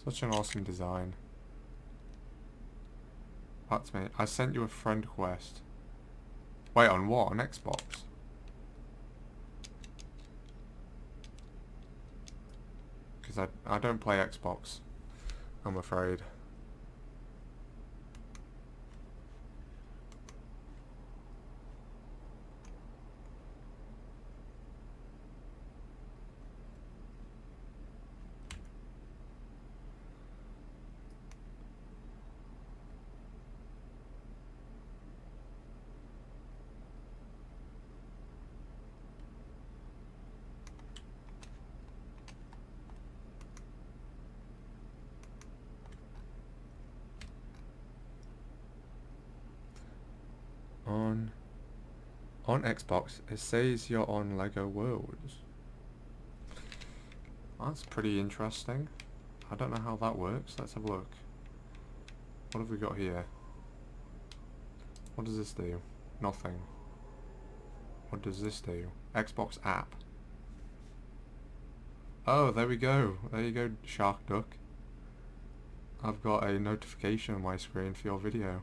Such an awesome design. That's me. I sent you a friend request. Wait, on what? On Xbox? Because I don't play Xbox, I'm afraid. On Xbox, it says you're on Lego Worlds. That's pretty interesting. I don't know how that works. Let's have a look. What have we got here? What does this do? Nothing. What does this do? Xbox app. Oh, there we go. There you go, Shark Duck. I've got a notification on my screen for your video.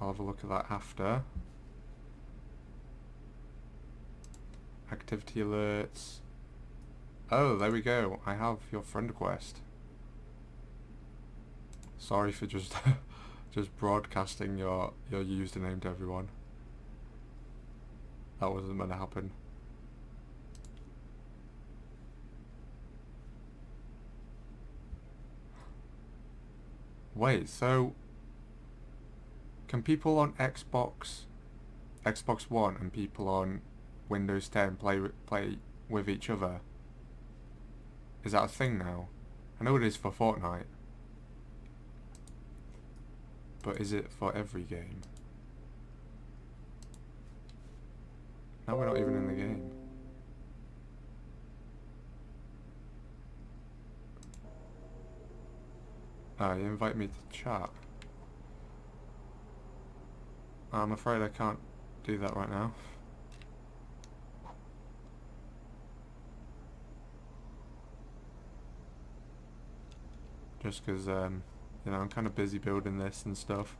I'll have a look at that after. Activity alerts. Oh, there we go. I have your friend request. Sorry for just just broadcasting your username to everyone. That wasn't meant to happen. Wait, so can people on Xbox One and people on Windows 10 play with each other? Is that a thing now? I know it is for Fortnite. But is it for every game? Now we're not even in the game. Ah, you invite me to chat. I'm afraid I can't do that right now. Just because, you know, I'm kind of busy building this and stuff.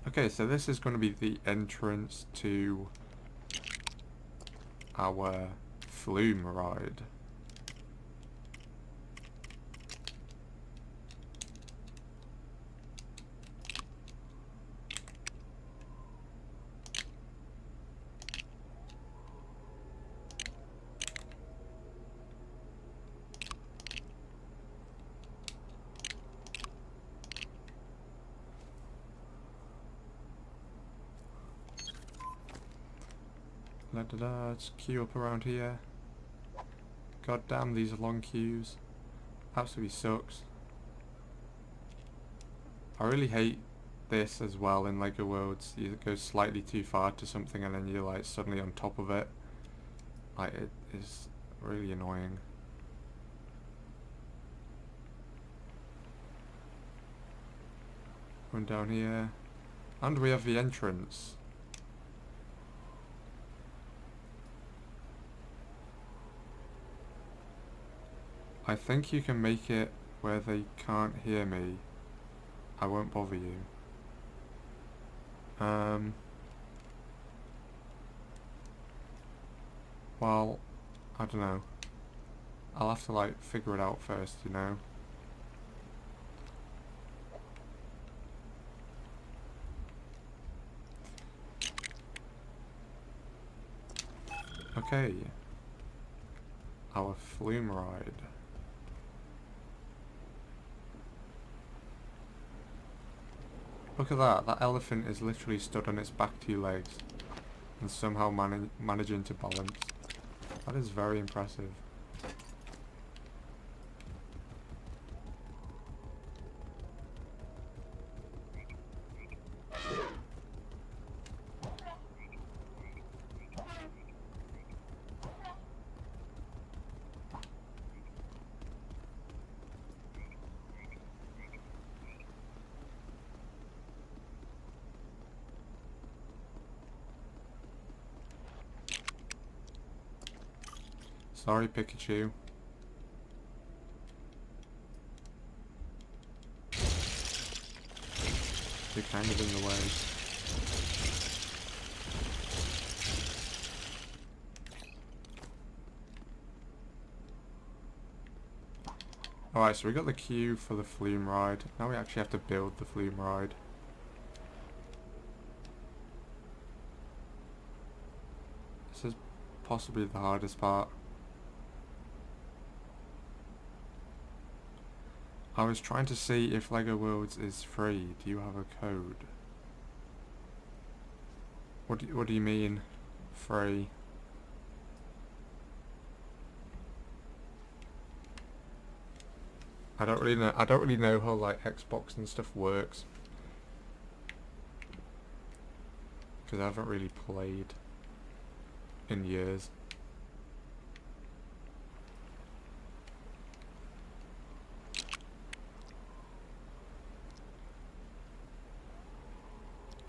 Okay, so this is going to be the entrance to our flume ride. Let's queue up around here. God damn, these are long queues. Absolutely sucks. I really hate this as well in Lego Worlds. You go slightly too far to something and then you're like suddenly on top of it. Like, it is really annoying. Going down here. And we have the entrance. I think you can make it where they can't hear me. I won't bother you. Well, I don't know. I'll have to like figure it out first, you know. Okay. Our flume ride. Look at that, that elephant is literally stood on its back two legs and somehow managing to balance. That is very impressive. Sorry, Pikachu. You're kind of in the way. Alright, so we got the queue for the flume ride. Now we actually have to build the flume ride. This is possibly the hardest part. I was trying to see if Lego Worlds is free. Do you have a code? What do you mean, free? I don't really know. I don't really know how like Xbox and stuff works because I haven't really played in years.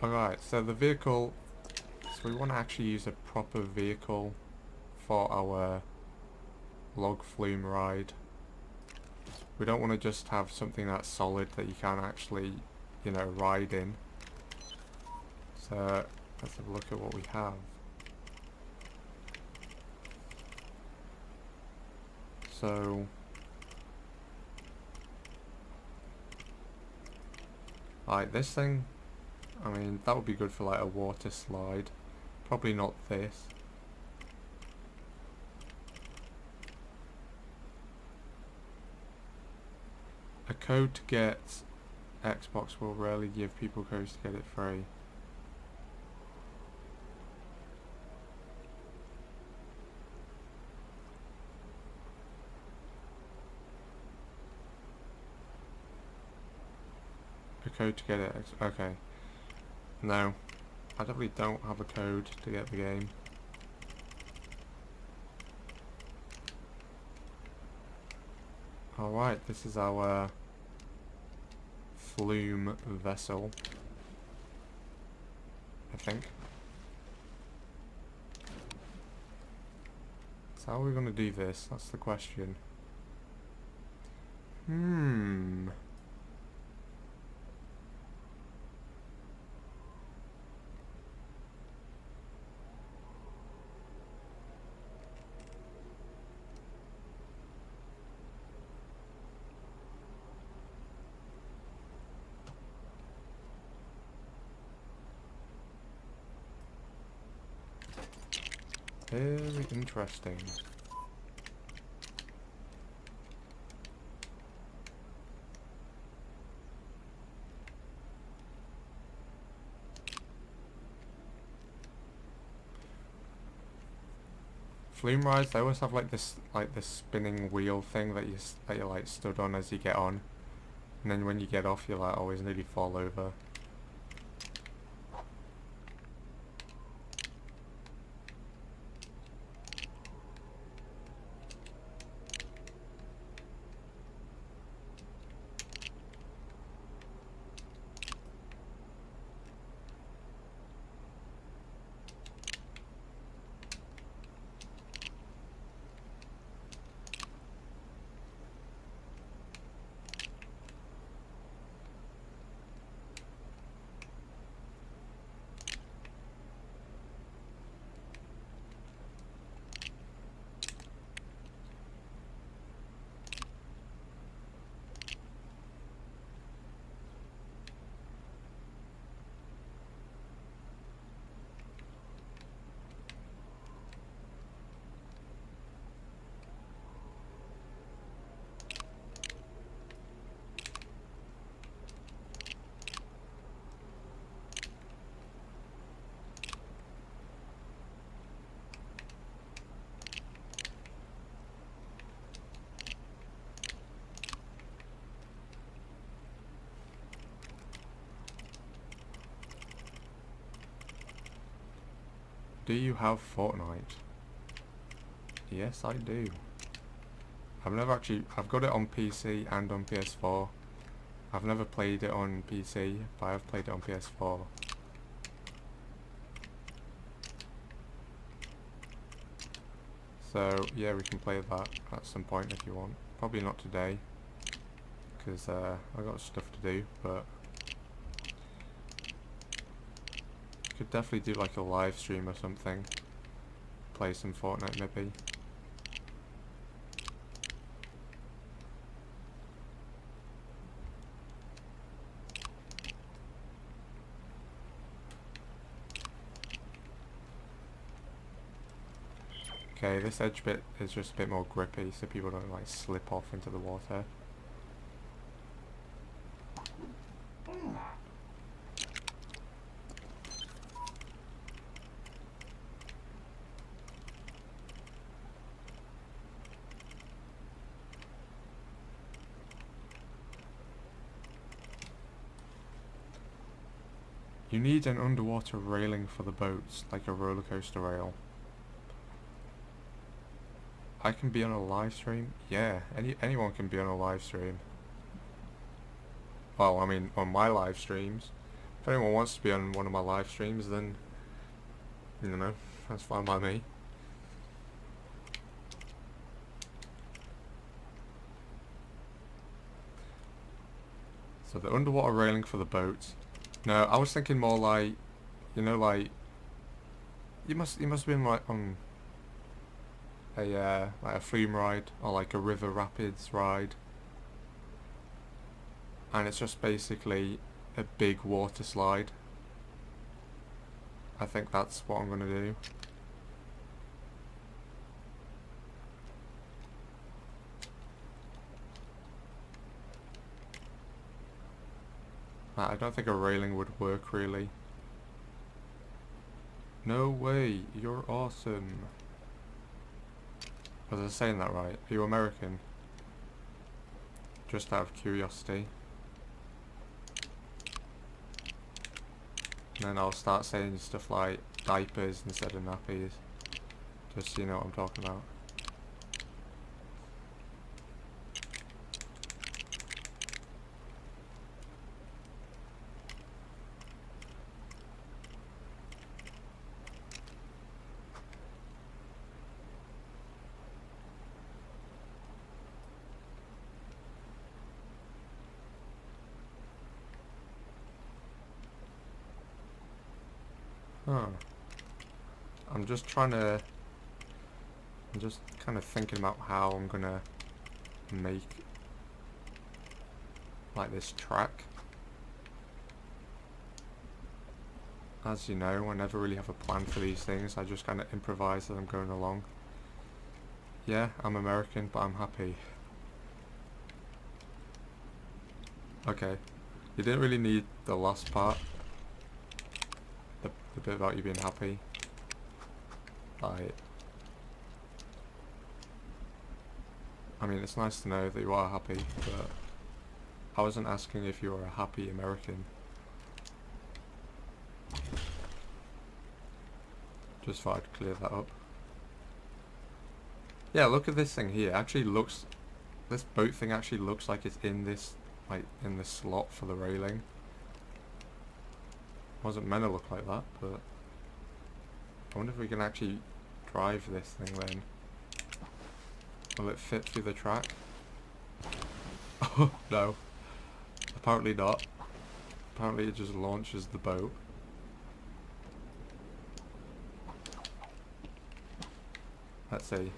Alright, so the vehicle, so we want to actually use a proper vehicle for our log flume ride. We don't want to just have something that's solid that you can actually, you know, ride in. So let's have a look at what we have. So like this thing, I mean that would be good for like a water slide. Probably not this. A code to get Xbox will rarely give people codes to get it free. A code to get it. Okay. No. I definitely don't have a code to get the game. Alright, this is our flume vessel, I think. So how are we going to do this? That's the question. Very interesting. Flume rides, they always have like this spinning wheel thing that you like stood on as you get on, and then when you get off, you like always nearly fall over. Do you have Fortnite? Yes, I do. I've got it on PC and on PS4. I've never played it on PC, but I've played it on PS4. So yeah, we can play that at some point if you want. Probably not today, because I got stuff to do, but could definitely do like a live stream or something. Play some Fortnite maybe. Okay, this edge bit is just a bit more grippy so people don't like slip off into the water. You need an underwater railing for the boats, like a roller coaster rail. I can be on a live stream? Yeah, anyone can be on a live stream. Well, I mean, on my live streams. If anyone wants to be on one of my live streams, then, you know, that's fine by me. So the underwater railing for the boats. No, I was thinking more like, you know, like, you must have been like on a like a flume ride or like a river rapids ride, and it's just basically a big water slide. I think that's what I'm gonna do. I don't think a railing would work really. No way, you're awesome. Was I saying that right? Are you American? Just out of curiosity. And then I'll start saying stuff like diapers instead of nappies. Just so you know what I'm talking about. Huh. I'm just kind of thinking about how I'm gonna make like this track. As you know, I never really have a plan for these things. I just kind of improvise as I'm going along. Yeah, I'm American, but I'm happy. Okay, you didn't really need the last part. The bit about you being happy. Like, I mean, it's nice to know that you are happy, but I wasn't asking if you were a happy American. Just thought I'd clear that up. Yeah, look at this thing here. It actually looks, this boat thing actually looks like it's in this, like, in the slot for the railing. Wasn't meant to look like that, but I wonder if we can actually drive this thing then. Will it fit through the track? Oh, no. Apparently not. Apparently it just launches the boat. Let's see.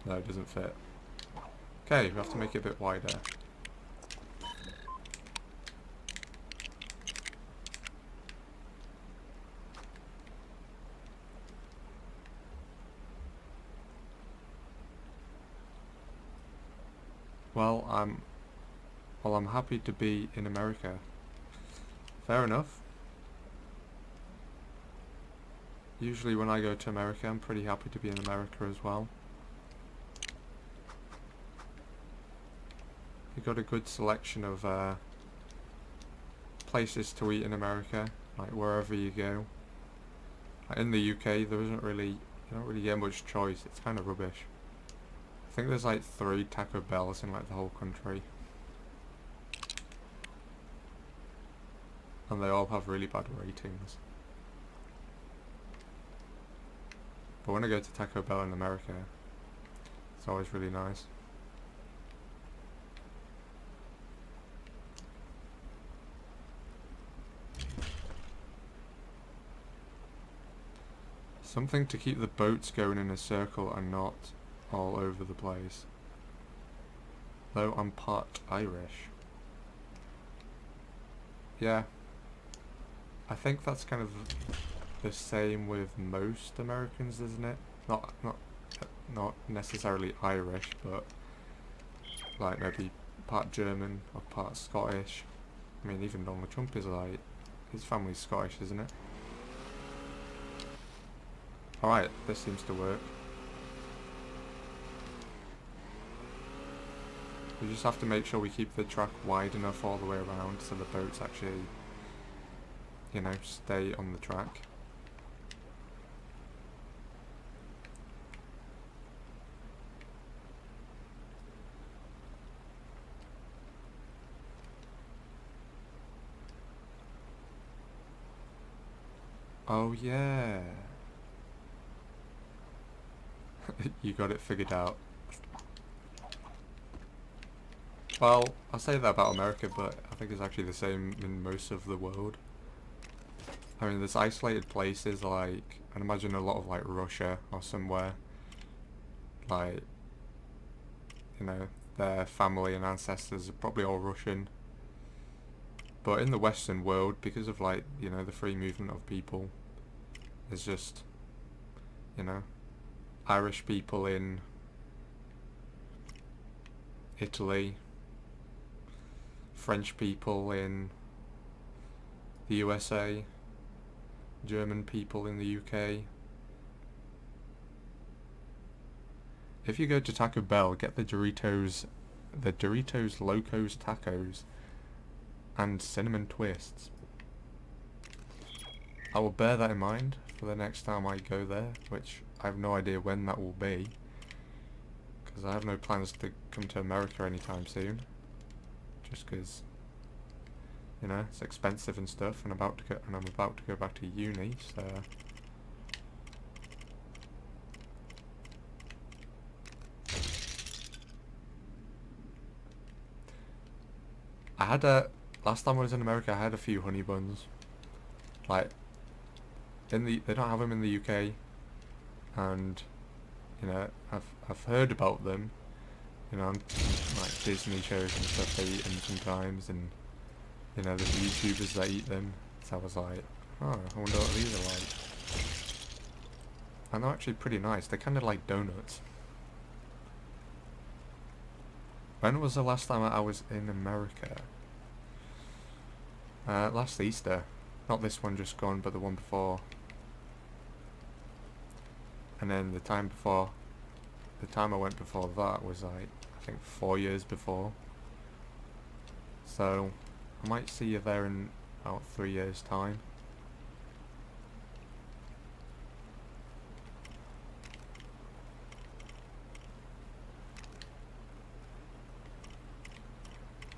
No, it doesn't fit. Okay, we have to make it a bit wider. Well, I'm happy to be in America. Fair enough. Usually when I go to America, I'm pretty happy to be in America as well. You've got a good selection of places to eat in America, like wherever you go. Like in the UK, there isn't really, you don't really get much choice. It's kind of rubbish. I think there's like 3 Taco Bells in like the whole country. And they all have really bad ratings. But when I go to Taco Bell in America, it's always really nice. Something to keep the boats going in a circle and not all over the place. Though I'm part Irish. Yeah. I think that's kind of the same with most Americans, isn't it? Not necessarily Irish, but like maybe part German or part Scottish. I mean, even Donald Trump is like, his family's Scottish, isn't it? Alright, this seems to work. We just have to make sure we keep the track wide enough all the way around so the boats actually you know, stay on the track. Oh yeah. You got it figured out. Well, I'll say that about America, but I think it's actually the same in most of the world. I mean, there's isolated places like, I'd imagine a lot of like Russia or somewhere, like, you know, their family and ancestors are probably all Russian. But in the Western world, because of like, you know, the free movement of people, there's just, you know, Irish people in Italy, French people in the USA, German people in the UK. If you go to Taco Bell, get the Doritos Locos Tacos and cinnamon twists. I will bear that in mind for the next time I go there, which I have no idea when that will be, because I have no plans to come to America anytime soon, just because, you know, it's expensive and stuff, and I'm about to go back to uni, so last time I was in America, I had a few honey buns. Like, they don't have them in the UK, and, you know, I've heard about them, you know, on like Disney shows and stuff, they eat them sometimes, and, you know, there's YouTubers that eat them, so I was like, oh, I wonder what these are like. And they're actually pretty nice, they're kind of like donuts. When was the last time I was in America? Last Easter. Not this one just gone, but the one before. And then the time I went before that was like, I think 4 years before. So, I might see you there in about 3 years' time.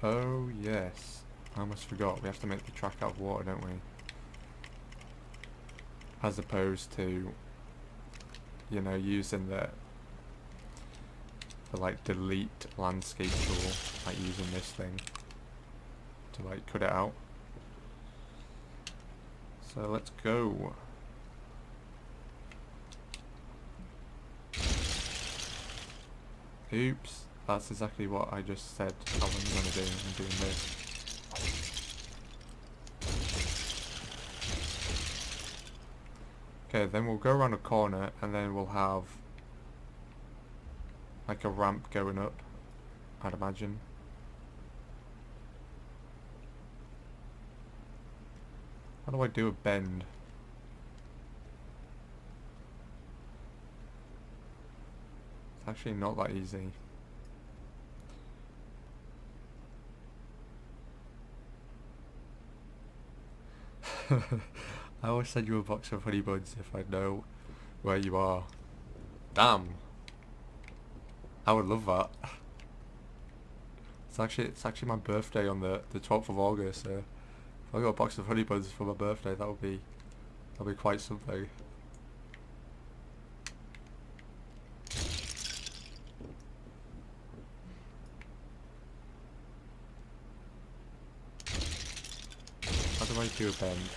Oh yes, I almost forgot, we have to make the track out of water, don't we? As opposed to, you know, using the like delete landscape tool, like using this thing to like cut it out. So let's go. Oops, that's exactly what I just said I was going to do. I'm doing this. Okay, then we'll go around a corner and then we'll have like a ramp going up, I'd imagine. How do I do a bend? It's actually not that easy. I always send you a box of honey buns if I know where you are. Damn. I would love that. It's actually my birthday on the 12th of August, so if I got a box of honey buns for my birthday, that'll be quite something. How do I do a bend?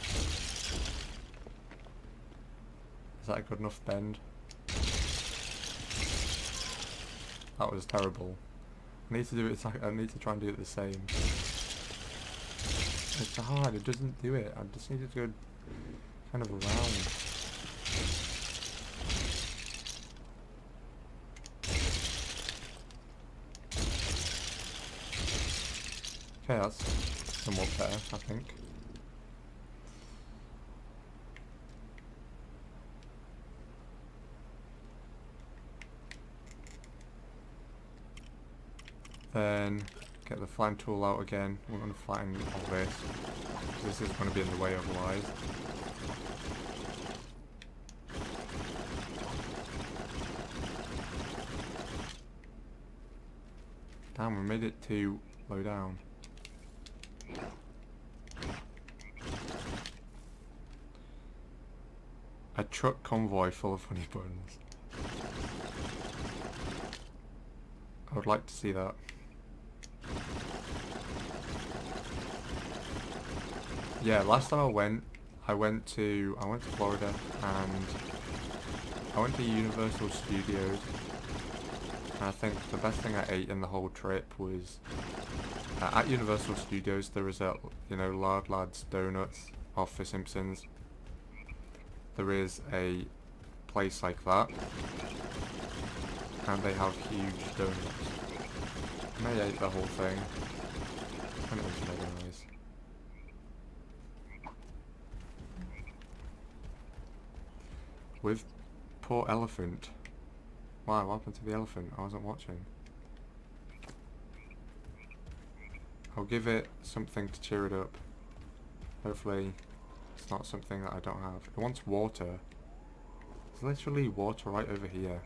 Is that a good enough bend? That was terrible. I need to do it. I need to try and do it the same. It's hard. It doesn't do it. I just need it to go kind of around. Okay, that's somewhat better, I think. Then Get the flying tool out again. We're going to flatten all this. This is going to be in the way otherwise. Damn, we made it too low down. A truck convoy full of honey buns. I would like to see that. Yeah, last time I went to Florida, and I went to Universal Studios, and I think the best thing I ate in the whole trip was at Universal Studios. There is a, you know, Lard Lads Donuts off the Simpsons. There is a place like that, and they have huge donuts. And I ate the whole thing, and it was mega nice. With poor elephant. Wow, what happened to the elephant? I wasn't watching. I'll give it something to cheer it up. Hopefully it's not something that I don't have. It wants water. There's literally water right over here.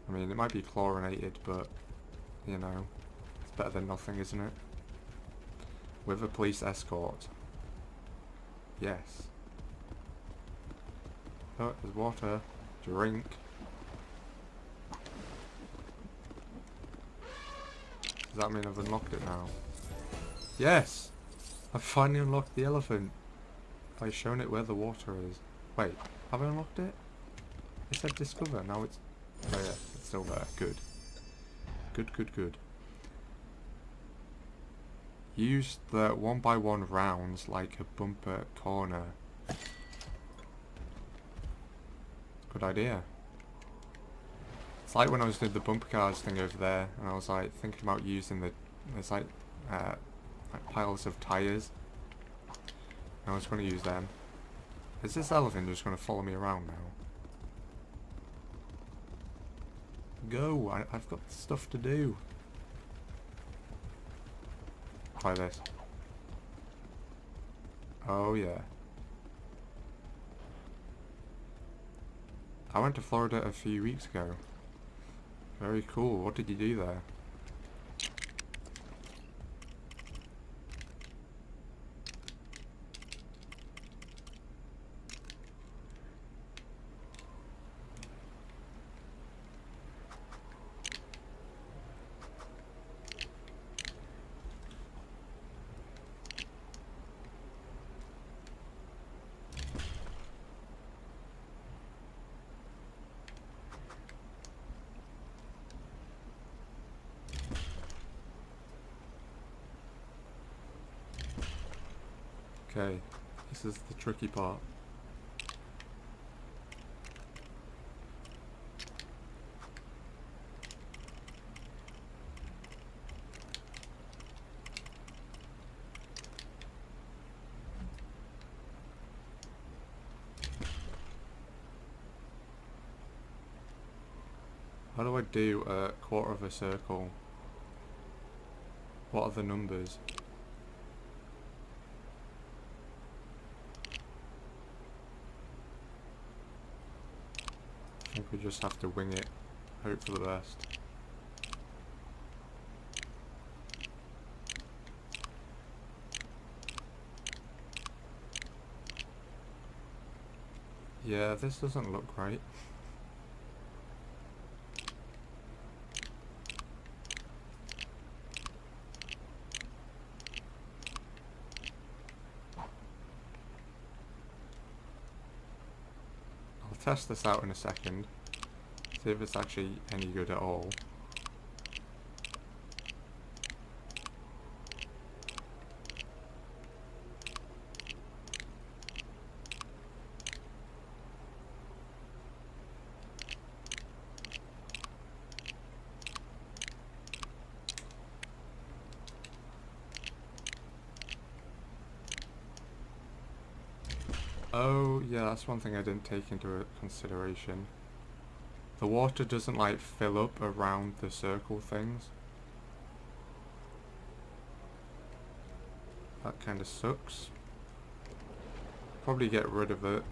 I mean, it might be chlorinated, but, you know, it's better than nothing, isn't it? With a police escort. Yes. Oh, there's water. Drink. Does that mean I've unlocked it now? Yes! I've finally unlocked the elephant. I've shown it where the water is. Wait, have I unlocked it? It said discover, now it's... Oh yeah, it's still there. Good. Good, good, good. Use the 1x1 rounds like a bumper corner. Good idea. It's like when I was doing the bumper cars thing over there, and I was like thinking about using there's like piles of tyres. I was going to use them. Is this elephant just going to follow me around now? Go! I've got stuff to do. Try this. Oh yeah. I went to Florida a few weeks ago. Very cool. What did you do there? Okay, this is the tricky part. How do I do a quarter of a circle? What are the numbers? I think we just have to wing it, hope for the best. Yeah, this doesn't look right. I'll test this out in a second, see if it's actually any good at all. Oh, yeah, that's one thing I didn't take into consideration. The water doesn't like fill up around the circle things. That kind of sucks. Probably get rid of it.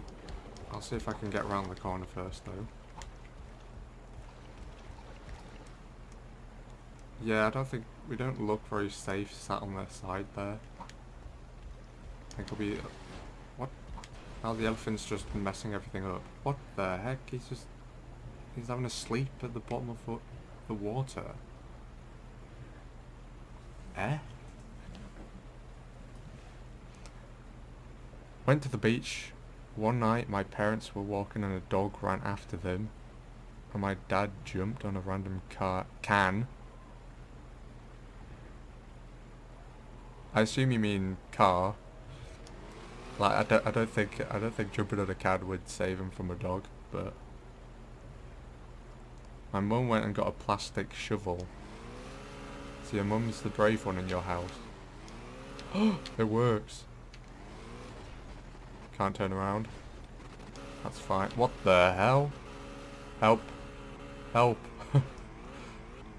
I'll see if I can get around the corner first though. Yeah, I don't think... we don't look very safe sat on their side there. I think it'll be... what? Now the elephant's just messing everything up. What the heck? He's having a sleep at the bottom of the water. Eh? Went to the beach. One night my parents were walking and a dog ran after them. And my dad jumped on a random can. I assume you mean car. Like I don't think jumping on a can would save him from a dog, but my mum went and got a plastic shovel. So your mum's the brave one in your house. It works. Can't turn around. That's fine. What the hell? Help. Help.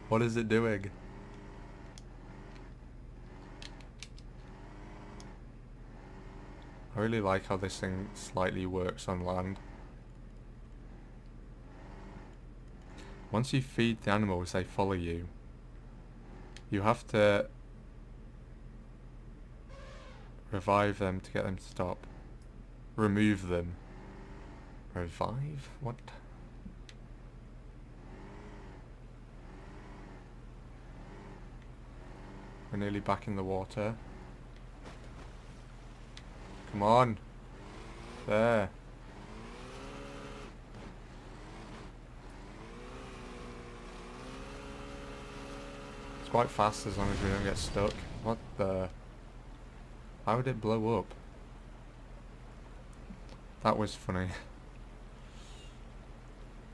What is it doing? I really like how this thing slightly works on land. Once you feed the animals, they follow you. You have to revive them to get them to stop. Remove them. Revive? What? We're nearly back in the water. Come on. There. It's quite fast as long as we don't get stuck. What the... how would it blow up? That was funny.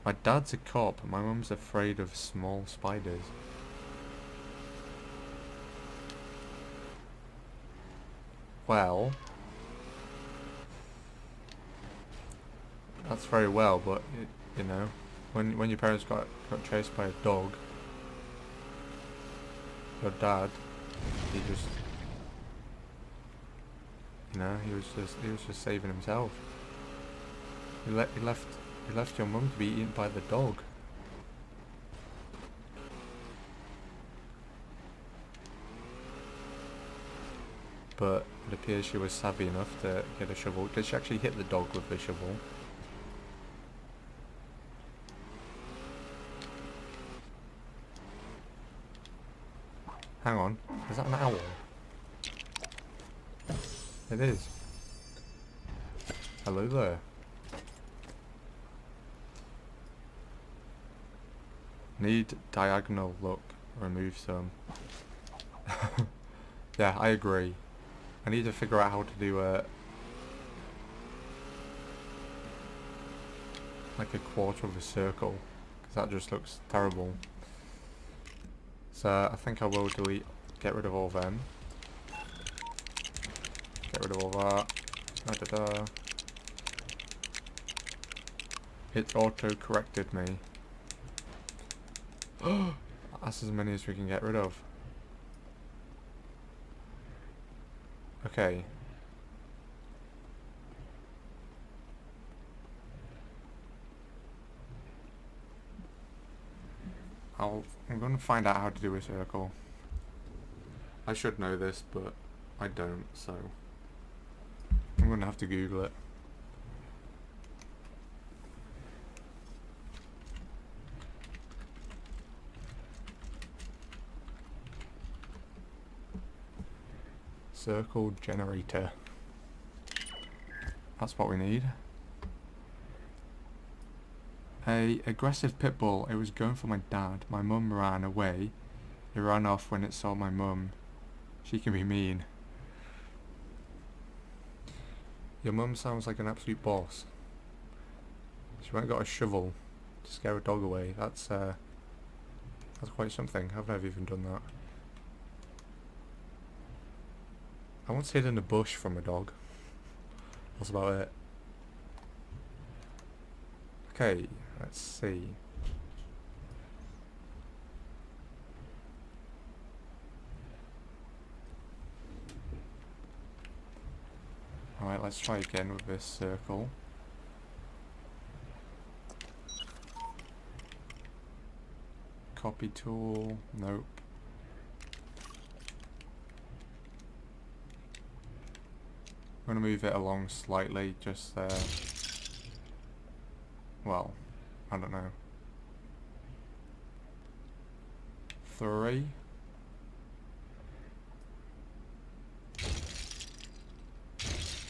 My dad's a cop and my mum's afraid of small spiders. Well... that's very well, but you know, when your parents got chased by a dog, your dad, he just, you know, he was just saving himself. He left your mum to be eaten by the dog. But it appears she was savvy enough to get a shovel. Did she actually hit the dog with the shovel? Hang on, is that an owl? It is. Hello there. Need diagonal look. Remove some. Yeah, I agree. I need to figure out how to do like a quarter of a circle, because that just looks terrible. So I think I will get rid of all them. Get rid of all that. Da-da-da. It auto-corrected me. That's as many as we can get rid of. Okay. I'm going to find out how to do a circle. I should know this, but I don't, so I'm going to have to Google it. Circle generator. That's what we need. A aggressive pit bull. It was going for my dad. My mum ran away. It ran off when it saw my mum. She can be mean. Your mum sounds like an absolute boss. She went and got a shovel to scare a dog away. That's quite something. I've never even done that. I once hid in a bush from a dog. That's about it. Okay, let's see. let's try again with this circle. Copy tool, nope. I'm going to move it along slightly, just there. Well, I don't know. 3.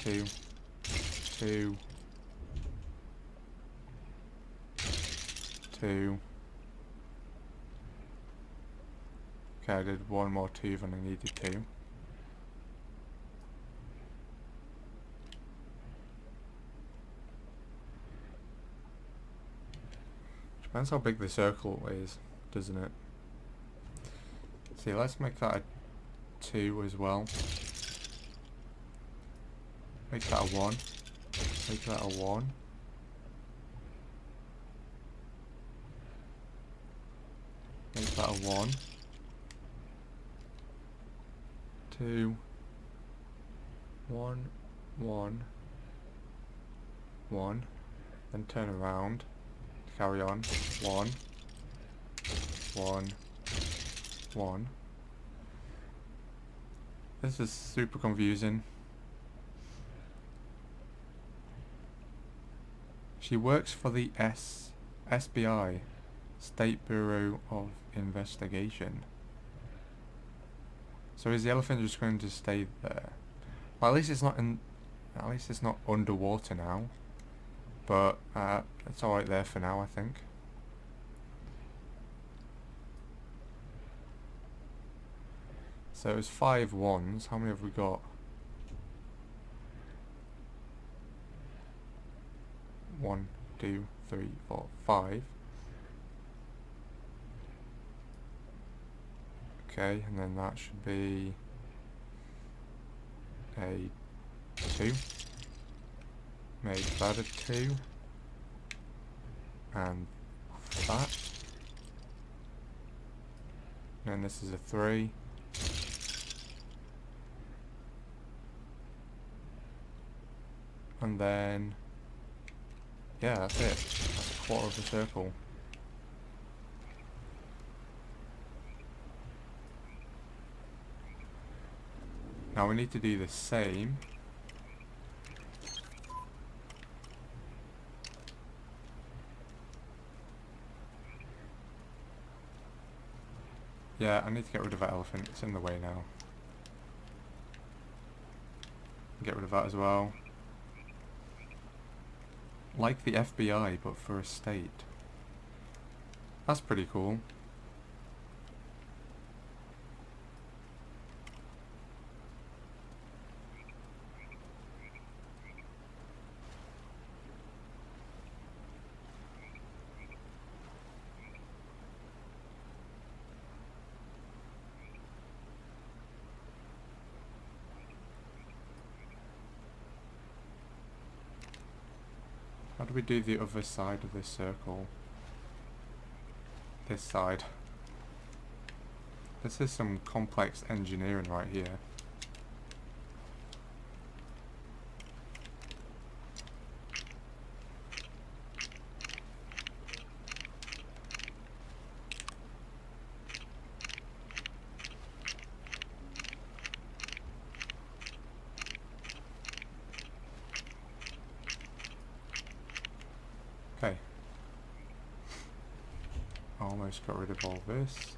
2. 2. 2. Okay, I did one more 2 than I needed to. Depends how big the circle is, doesn't it? See, let's make that a 2 as well. Make that a 1. Make that a 1. Make that a 1. 2. 1. 1. 1. Then turn around. Carry on. 1. 1. 1. This is super confusing. She works for the SBI, State Bureau of Investigation. So is the elephant just going to stay there? Well, at least it's not in. At least it's not underwater now. But it's alright there for now, I think. So it was 5 1s. How many have we got? 1, 2, 3, 4, 5. Okay, and then that should be a 2. Make that a 2. And that. And then this is a 3. And then, yeah, that's it. That's a quarter of the circle. Now we need to do the same. Yeah, I need to get rid of that elephant. It's in the way now. Get rid of that as well. Like the FBI, but for a state. That's pretty cool. How do we do the other side of this circle? This side. This is some complex engineering right here. Okay. Almost got rid of all this.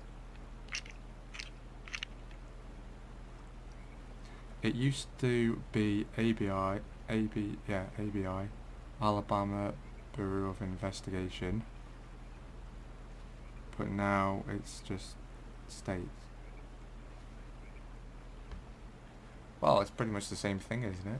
It used to be ABI, Alabama Bureau of Investigation, but now it's just states. Well, it's pretty much the same thing, isn't it?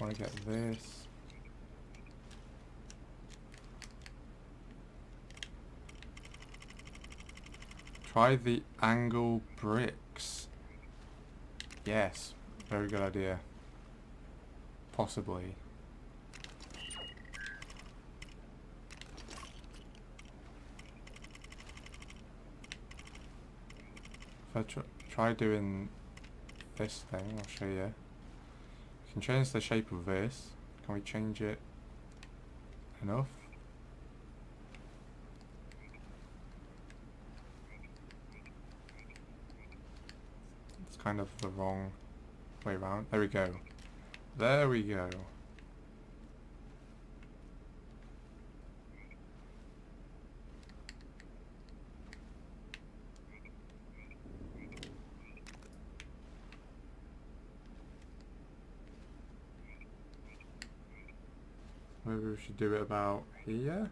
want to get this. Try the angle bricks. Yes, very good idea. Possibly. If I try doing this thing, I'll show you. We can change the shape of this. Can we change it enough? It's kind of the wrong way around. There we go. There we go. Maybe we should do it about here.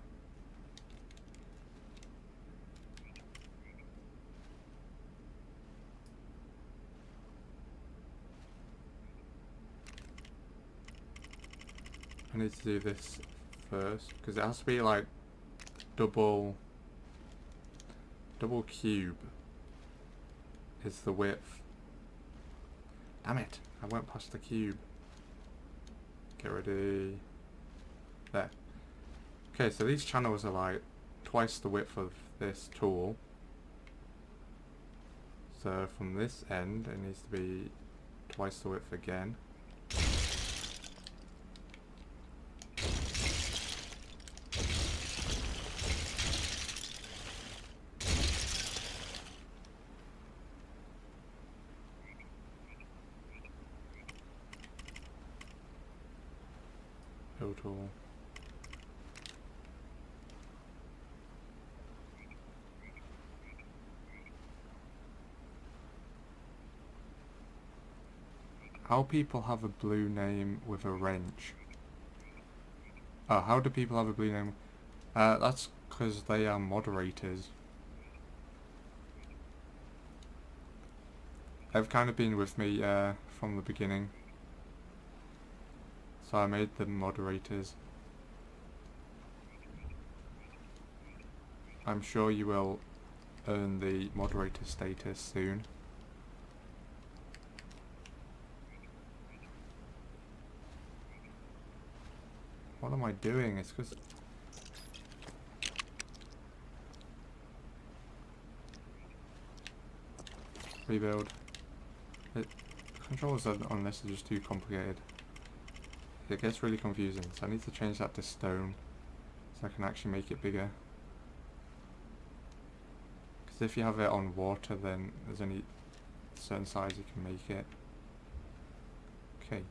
I need to do this first because it has to be like double cube is the width. Damn it, I went past the cube. Get ready. There. Okay, so these channels are like twice the width of this tool. So from this end it needs to be twice the width again. Tool. How people have a blue name with a wrench? Oh, how do people have a blue name? That's because they are moderators. They've kind of been with me from the beginning. So I made them moderators. I'm sure you will earn the moderator status soon. What am I doing? It's because... Rebuild. Controls on this are just too complicated. It gets really confusing, so I need to change that to stone so I can actually make it bigger. Because if you have it on water, then there's only a certain size you can make it. Okay.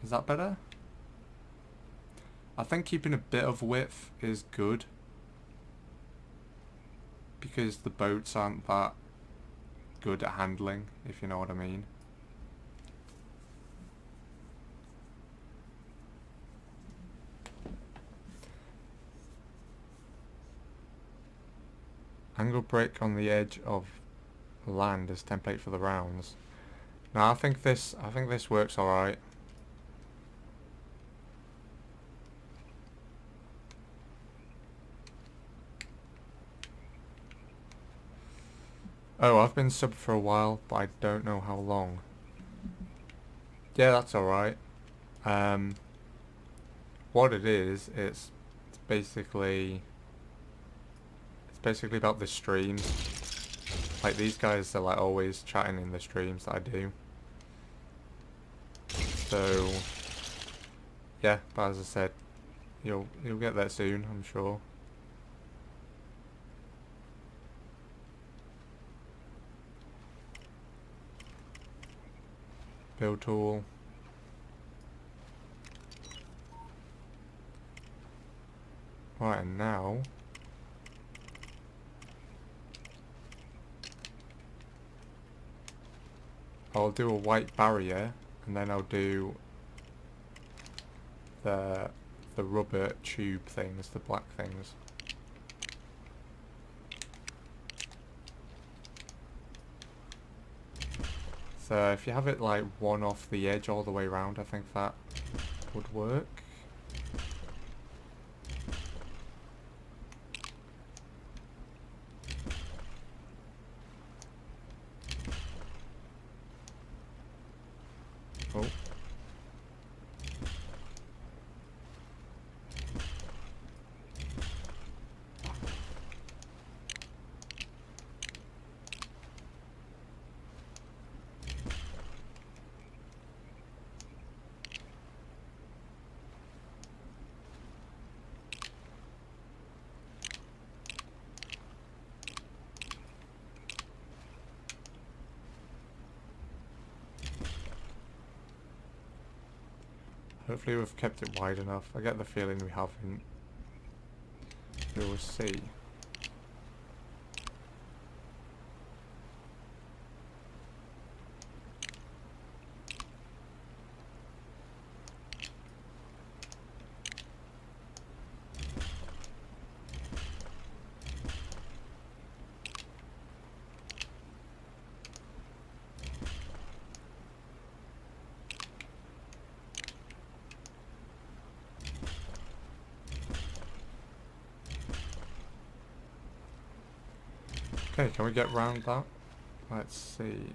Is that better? I think keeping a bit of width is good, because the boats aren't that good at handling, if you know what I mean. Angle brick on the edge of land as template for the rounds. Now I think this works alright. Oh, I've been subbed for a while, but I don't know how long. Yeah, that's alright. What it is, it's basically about the streams. Like, these guys are like always chatting in the streams that I do. So yeah, but as I said, you'll get that soon, I'm sure. Build tool. Right, and now I'll do a white barrier, and then I'll do the rubber tube things, the black things. So if you have it like one off the edge all the way around, I think that would work. Oh. Hopefully we've kept it wide enough. I get the feeling we haven't. We will see. Okay, can we get round that? Let's see.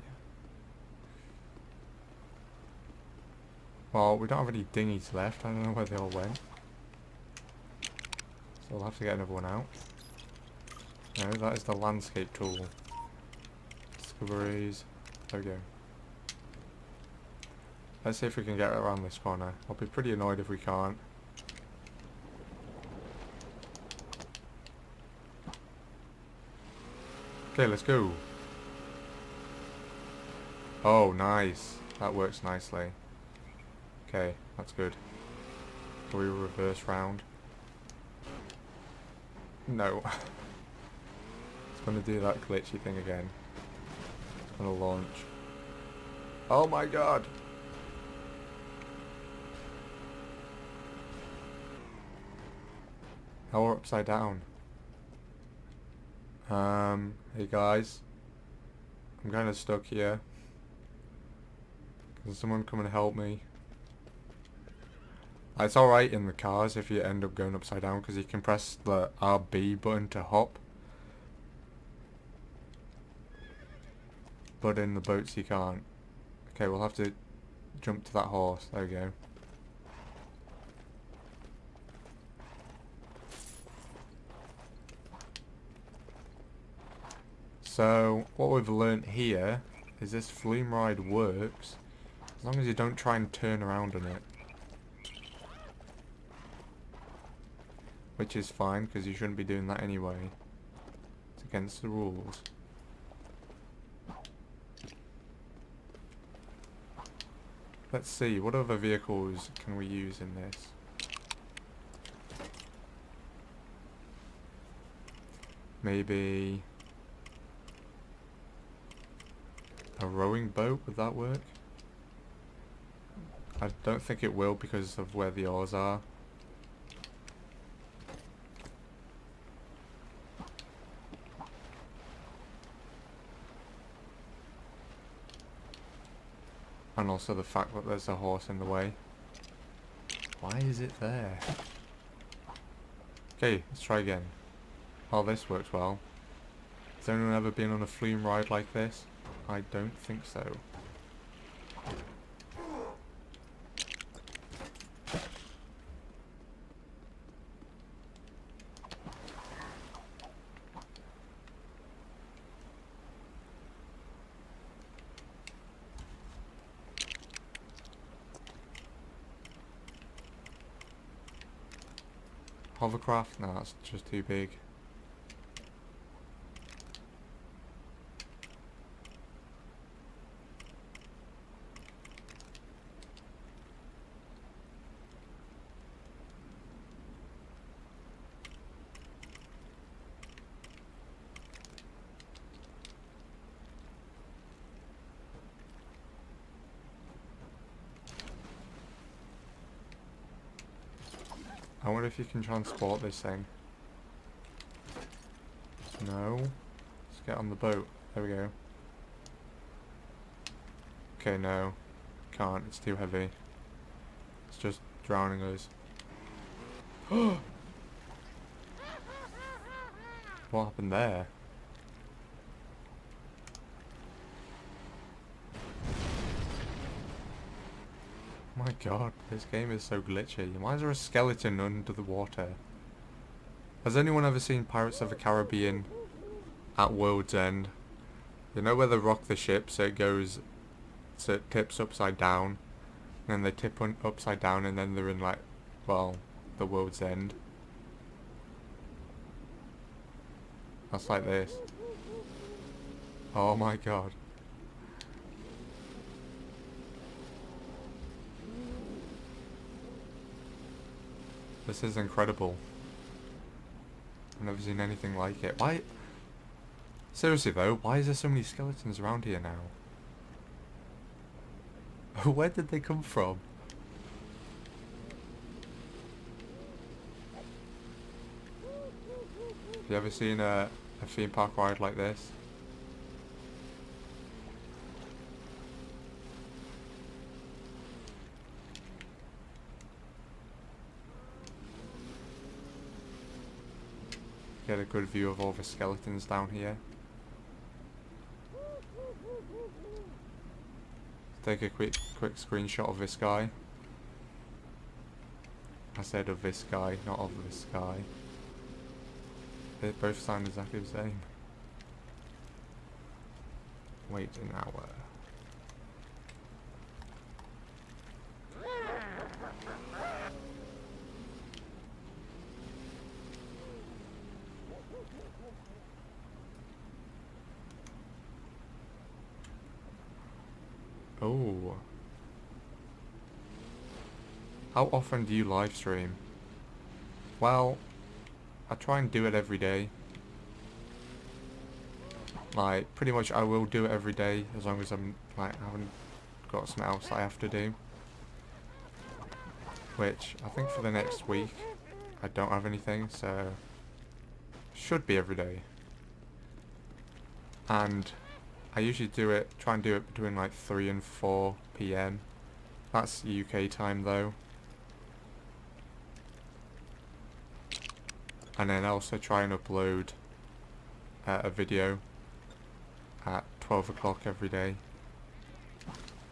Well, we don't have any dinghies left. I don't know where they all went. So we'll have to get another one out. No, that is the landscape tool. Discoveries. There we go. Let's see if we can get around this corner. I'll be pretty annoyed if we can't. Okay, let's go. Oh, nice. That works nicely. Okay, that's good. Can we reverse round? No. It's gonna do that glitchy thing again. It's gonna launch. Oh my god! Now we're upside down. Hey guys. I'm kinda stuck here. Can someone come and help me? It's alright in the cars if you end up going upside down because you can press the RB button to hop. But in the boats you can't. Okay, we'll have to jump to that horse. There we go. So, what we've learnt here is this flume ride works as long as you don't try and turn around on it. Which is fine, because you shouldn't be doing that anyway. It's against the rules. Let's see, what other vehicles can we use in this? Maybe a rowing boat, would that work? I don't think it will because of where the oars are. And also the fact that there's a horse in the way. Why is it there? Okay, let's try again. Oh, this works well. Has anyone ever been on a flume ride like this? I don't think so. Hovercraft? No, that's just too big. I wonder if you can transport this thing. No. Let's get on the boat. There we go. Okay, no. Can't. It's too heavy. It's just drowning us. What happened there? My god, this game is so glitchy. Why is there a skeleton under the water? Has anyone ever seen Pirates of the Caribbean at World's End? You know where they rock the ship so it goes, so it tips upside down, and then they tip upside down and then they're in like, well, the World's End. That's like this. Oh my god. This is incredible. I've never seen anything like it. Why? Seriously though, why is there so many skeletons around here now? Where did they come from? Have you ever seen a theme park ride like this? Get a good view of all the skeletons down here. Take a quick screenshot of this guy. I said of this guy, not of this guy. They both sound exactly the same. Wait an hour. Oh. How often do you live stream? Well, I try and do it every day. Like, pretty much I will do it every day as long as I'm, like, haven't got something else I have to do. Which, I think for the next week, I don't have anything, so should be every day. And I usually try and do it between like 3 and 4 PM. That's UK time though. And then I also try and upload a video at 12 o'clock every day.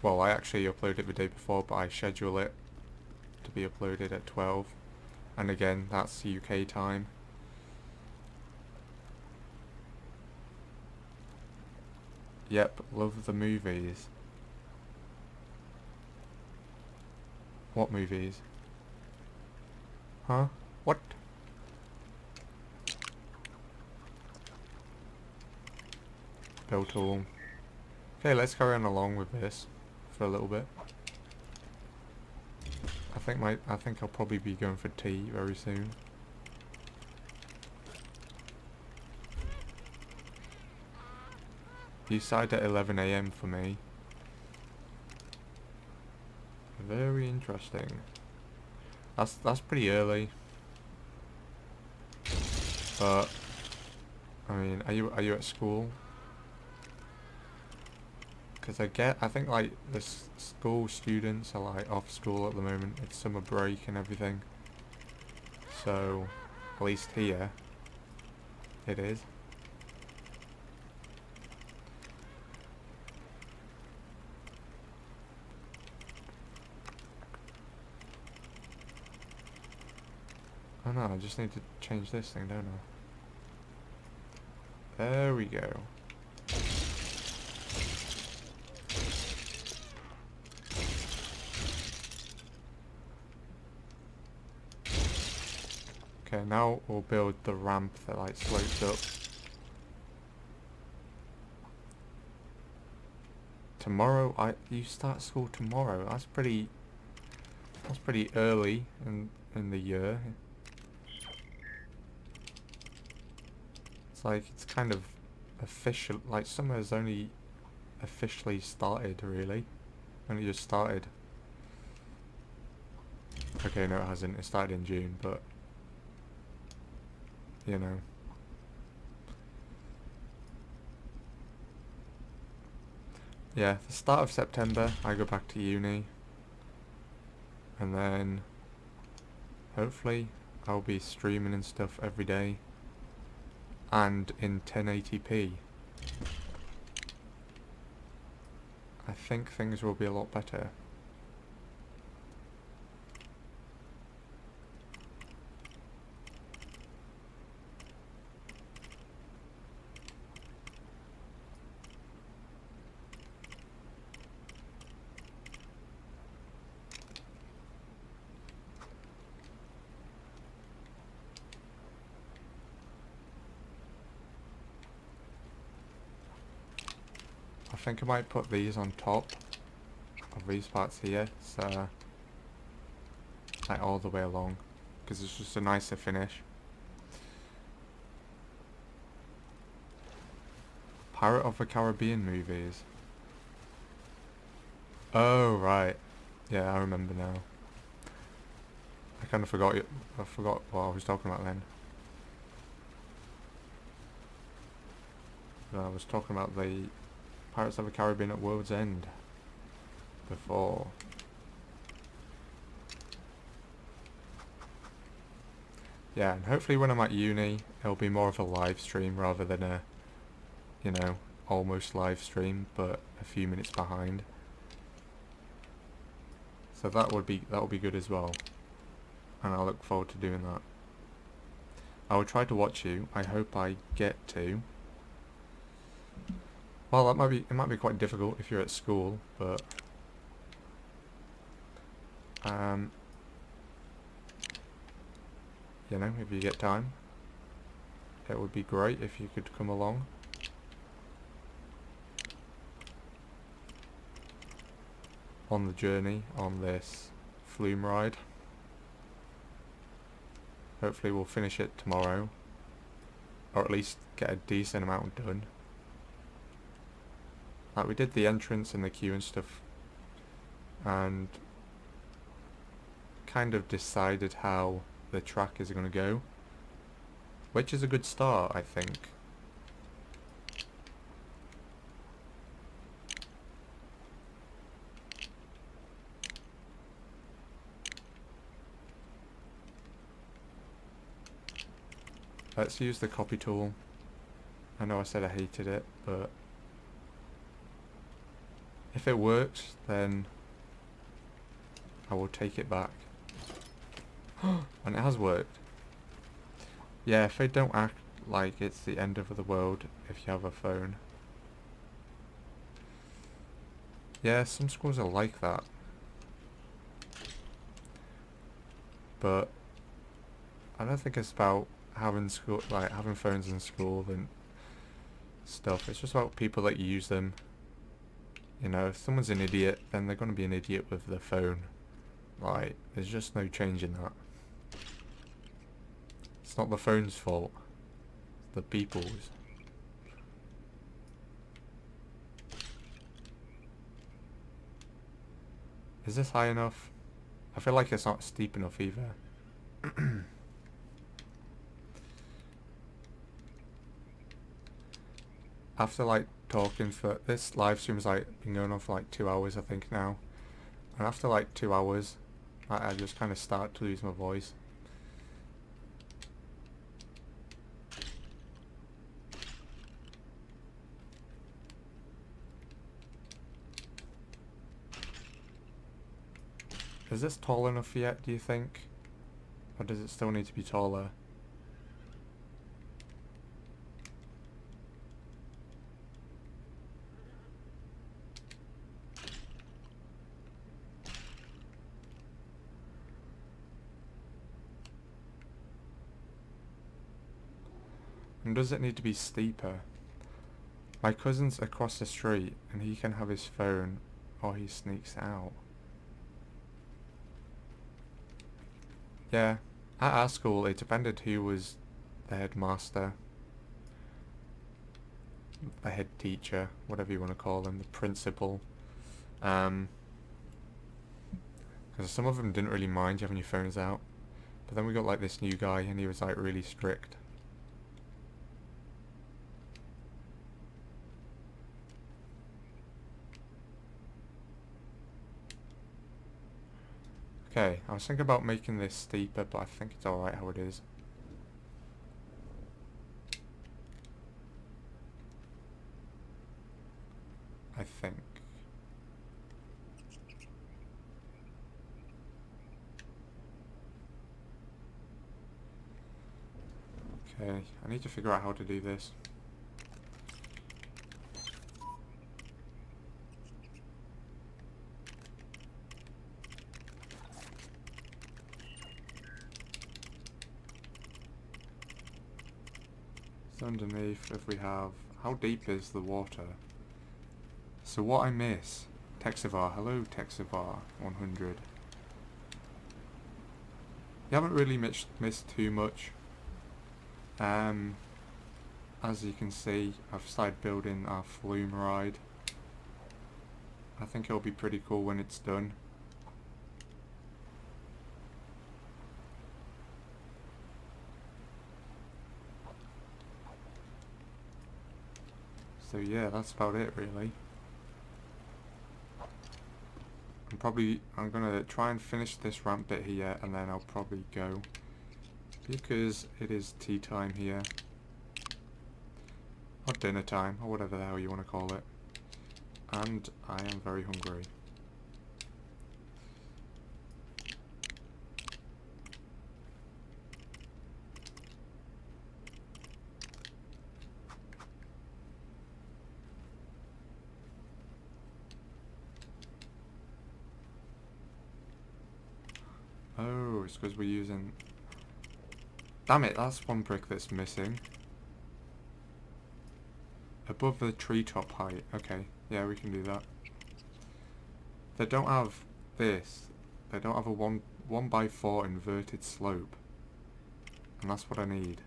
Well, I actually upload it the day before, but I schedule it to be uploaded at 12. And again, that's UK time. Yep, love the movies. What movies? Huh? What? Build tool. Okay, let's carry on along with this for a little bit. I think I'll probably be going for tea very soon. You started at 11 AM for me. Very interesting. That's pretty early. But I mean, are you at school? Because I think like the school students are like off school at the moment. It's summer break and everything. So at least here it is. Oh no, I just need to change this thing, don't I? There we go. Okay, now we'll build the ramp that like slopes up. Tomorrow, you start school tomorrow. That's pretty early in the year. It's like, it's kind of official, like summer's only officially started, really. Only just started. Okay, no it hasn't. It started in June, but you know. yeah, the start of September I go back to uni, and then hopefully I'll be streaming and stuff every day and in 1080p. I think things will be a lot better. I think I might put these on top of these parts here, so like all the way along, because it's just a nicer finish. Pirate of the Caribbean movies. Oh right, yeah, I remember now. I kind of forgot it. I forgot what I was talking about then. I was talking about the Pirates of the Caribbean at World's End before. Yeah, and hopefully when I'm at uni, it'll be more of a live stream rather than a, you know, almost live stream, but a few minutes behind. So that would be good as well, and I look forward to doing that. I will try to watch you. I hope I get to. Well, it might be quite difficult if you're at school, but you know, if you get time, it would be great if you could come along. On the journey on this flume ride. Hopefully we'll finish it tomorrow, or at least get a decent amount done. Like, we did the entrance and the queue and stuff, and kind of decided how the track is going to go, which is a good start, I think. Let's use the copy tool. I know I said I hated it, but if it works, then I will take it back. And it has worked. Yeah, if they don't act like it's the end of the world if you have a phone. Yeah, some schools are like that. But I don't think it's about having phones in school and stuff. It's just about people that use them. You know, if someone's an idiot, then they're going to be an idiot with their phone. Like, there's just no change in that. It's not the phone's fault. It's the people's. Is this high enough? I feel like it's not steep enough either. After like talking for this live stream's like been going on for like 2 hours I think now, and after like 2 hours I just kind of start to lose my voice. Is this tall enough yet, do you think? Or does it still need to be taller? And does it need to be steeper? My cousin's across the street and he can have his phone, or he sneaks out. Yeah, at our school it depended who was the headmaster, the head teacher, whatever you want to call them, the principal. Because some of them didn't really mind you having your phones out, but then we got like this new guy and he was like really strict. Okay, I was thinking about making this steeper, but I think it's alright how it is. I think. Okay, I need to figure out how to do this. So underneath, if we have... How deep is the water? So what I miss... Texivar, hello Texivar 100. You haven't really missed too much. As you can see, I've started building our flume ride. I think it'll be pretty cool when it's done. So yeah, that's about it really. I'm gonna try and finish this ramp bit here, and then I'll probably go, because it is tea time here, or dinner time, or whatever the hell you want to call it, and I am very hungry. Oh, it's because we're using... Damn it, that's one brick that's missing. Above the treetop height. Okay, yeah, we can do that. They don't have this. They don't have a 1x4 inverted slope. And that's what I need.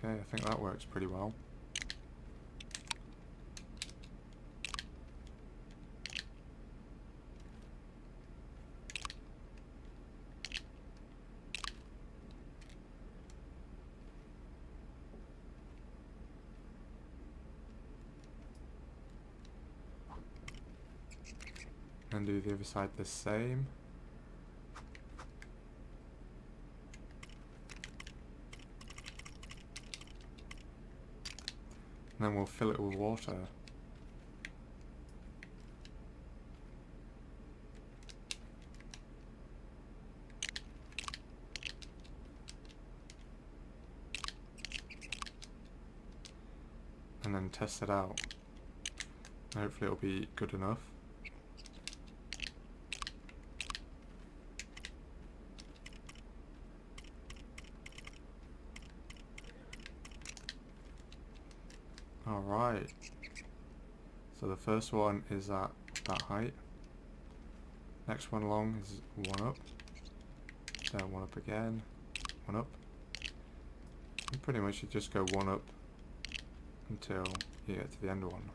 Okay, I think that works pretty well. And do the other side the same. And then we'll fill it with water. And then test it out. Hopefully it'll be good enough. Alright. So the first one is at that height. Next one along is one up. Then one up again. One up. And pretty much you just go one up until you get to the end one.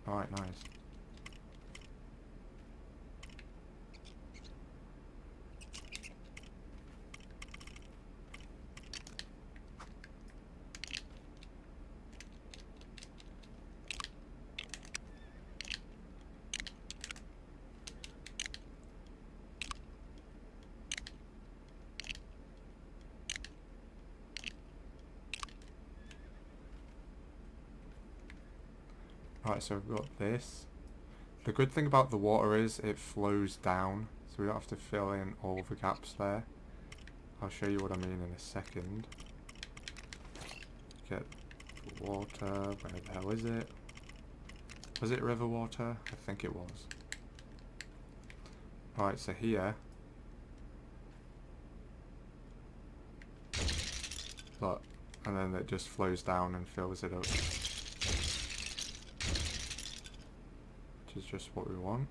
Alright, nice. Right, so we've got this. The good thing about the water is it flows down, so we don't have to fill in all the gaps there. I'll show you what I mean in a second. Get the water, where the hell is it? Was it river water? I think it was. Right, so here. Look, and then it just flows down and fills it up. Which is just what we want.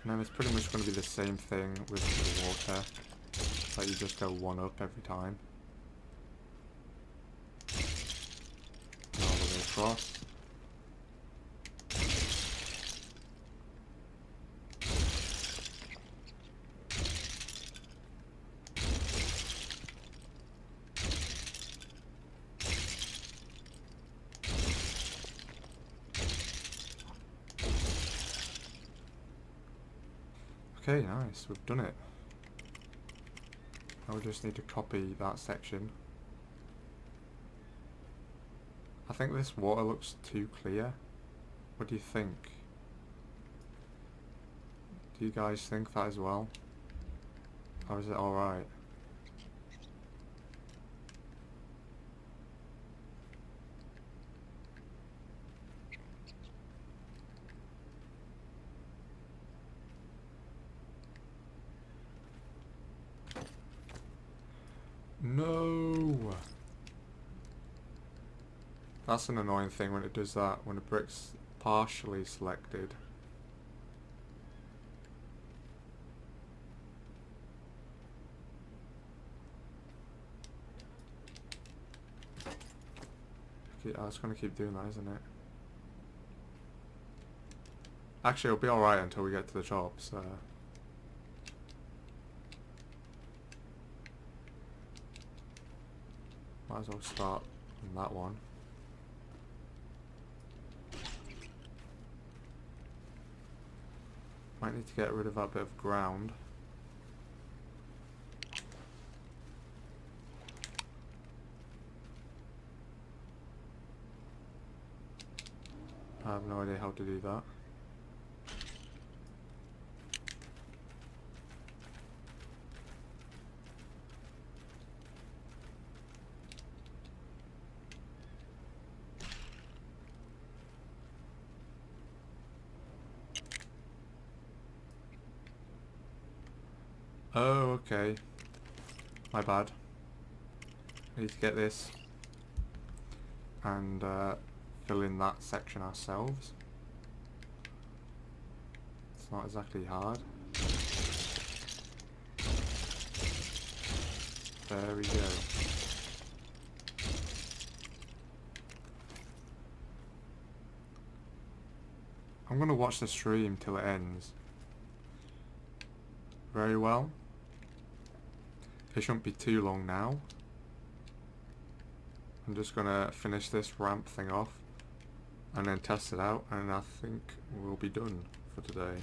And then it's pretty much going to be the same thing with the water. Like you just go one up every time. And all the way across. Okay, nice, we've done it. Now we just need to copy that section. I think this water looks too clear. What do you think? Do you guys think that as well? Or is it alright? No! That's an annoying thing when it does that, when a brick's partially selected. Oh, it's going to keep doing that, isn't it? Actually, it'll be alright until we get to the top, so... Might as well start on that one. Might need to get rid of that bit of ground. I have no idea how to do that. Oh, okay. My bad. We need to get this and fill in that section ourselves. It's not exactly hard. There we go. I'm gonna watch the stream till it ends. Very well. It shouldn't be too long now. I'm just gonna finish this ramp thing off and then test it out, and I think we'll be done for today.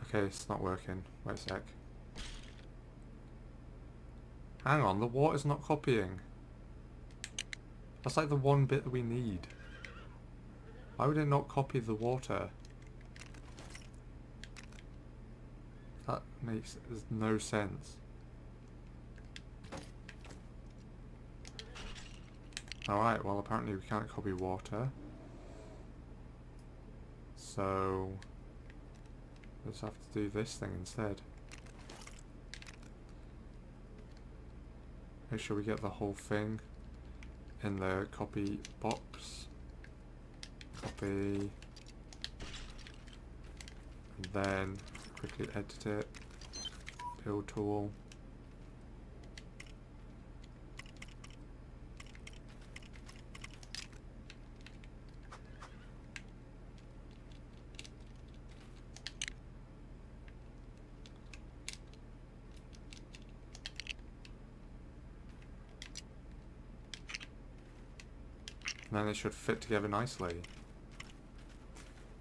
Okay, it's not working. Wait a sec. Hang on, the water's not copying. That's like the one bit that we need. Why would it not copy the water? That makes no sense. Alright, well apparently we can't copy water. So... let's have to do this thing instead. Make sure we get the whole thing in the copy box. Copy. And then quickly edit it. Build tool. And then it should fit together nicely.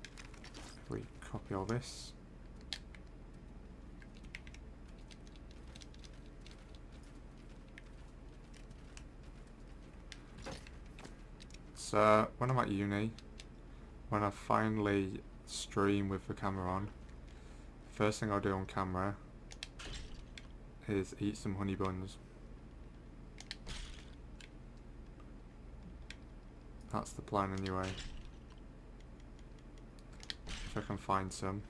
If we copy all this. So when I'm at uni, when I finally stream with the camera on, first thing I'll do on camera is eat some honey buns. That's the plan anyway. If I can find some.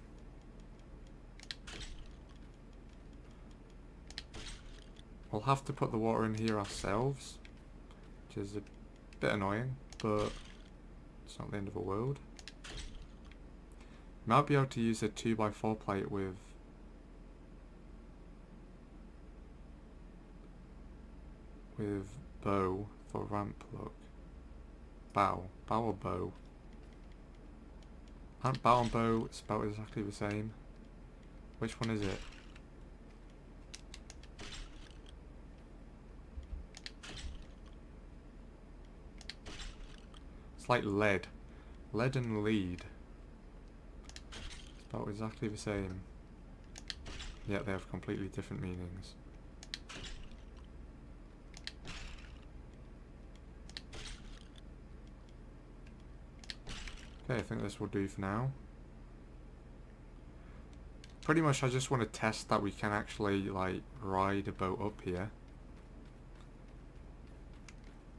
We'll have to put the water in here ourselves, which is a bit annoying, but it's not the end of the world. Might be able to use a 2x4 plate with bow for ramp look. Bow or bow? Aren't bow and bow spelled exactly the same? Which one is it? It's like lead. Lead and lead. Spelled exactly the same. Yet they have completely different meanings. Okay, I think this will do for now. Pretty much I just want to test that we can actually like ride a boat up here.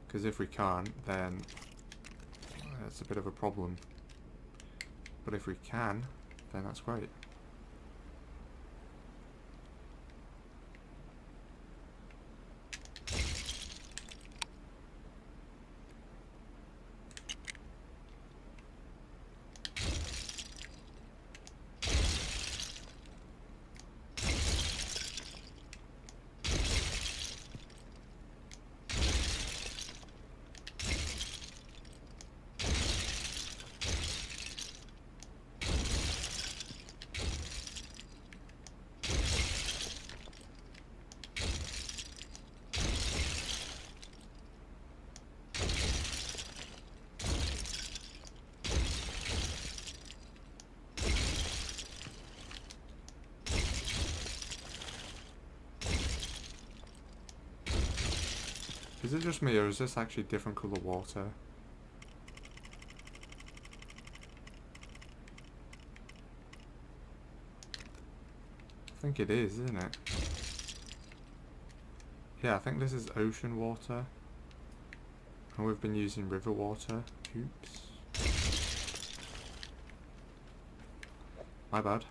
Because if we can't, then that's a bit of a problem. But if we can, then that's great. Is it just me, or is this actually different colour water? I think it is, isn't it? Yeah, I think this is ocean water. And we've been using river water. Oops. My bad.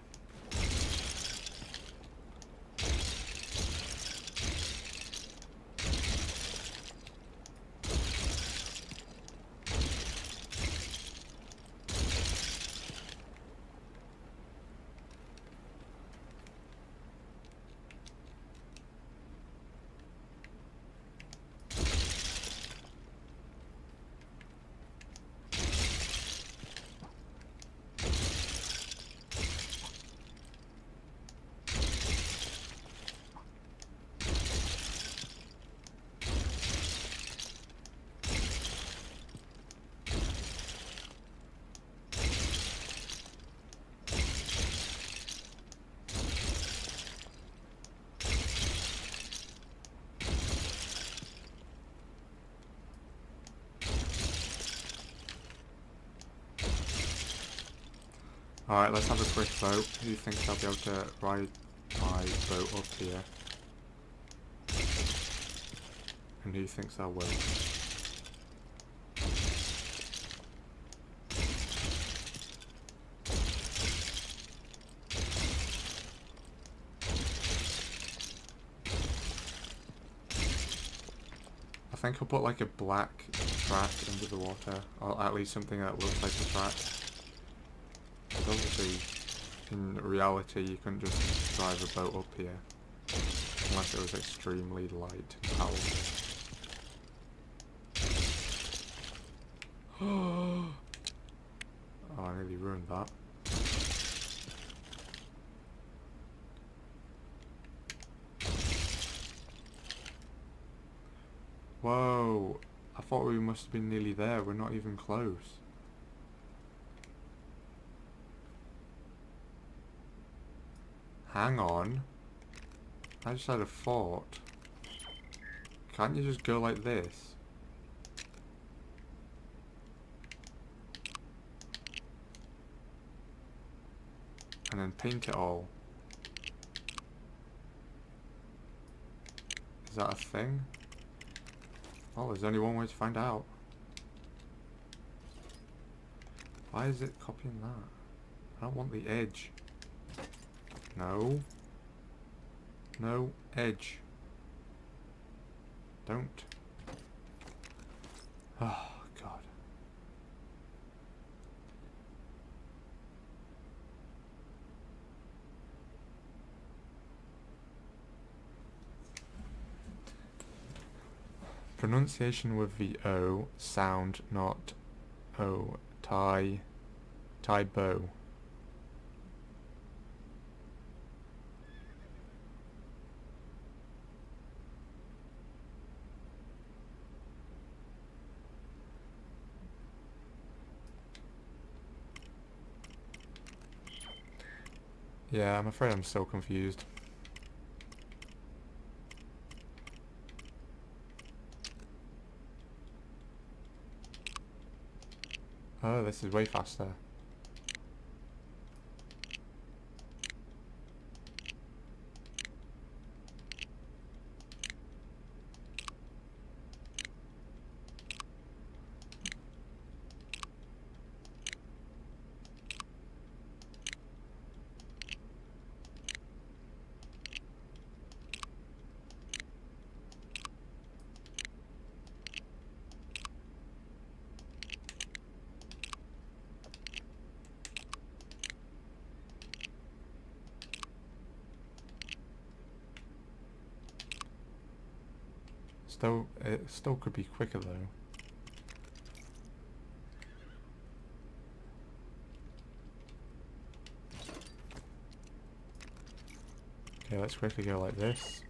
Alright, let's have a quick vote. Who thinks I'll be able to ride my boat up here? And who thinks I will? I think I'll put like a black track under the water, or at least something that looks like a track. Obviously, in reality, you couldn't just drive a boat up here unless it was extremely light and powerful. Oh, I nearly ruined that. Whoa, I thought we must have been nearly there. We're not even close. Hang on. I just had a thought. Can't you just go like this? and then paint it all. Is that a thing? Well, there's only one way to find out. Why is it copying that? I don't want the edge. No. No edge. Don't. Oh, God. Pronunciation with the O, sound, not O. Tie bow. Yeah, I'm afraid I'm so confused. Oh, this is way faster. It still could be quicker though. Okay, let's quickly go like this.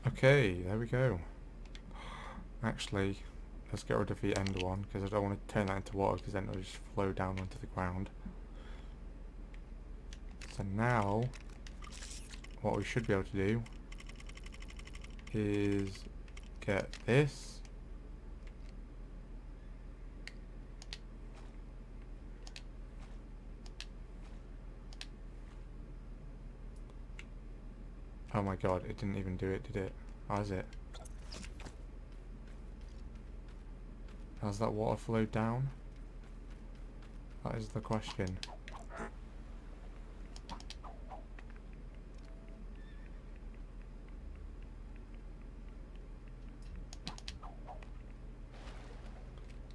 Okay, there we go. Actually, let's get rid of the end one, because I don't want to turn that into water, because then it'll just flow down onto the ground. So now, what we should be able to do is get this. Oh my god, it didn't even do it, did it? How is it? Has that water flowed down? That is the question.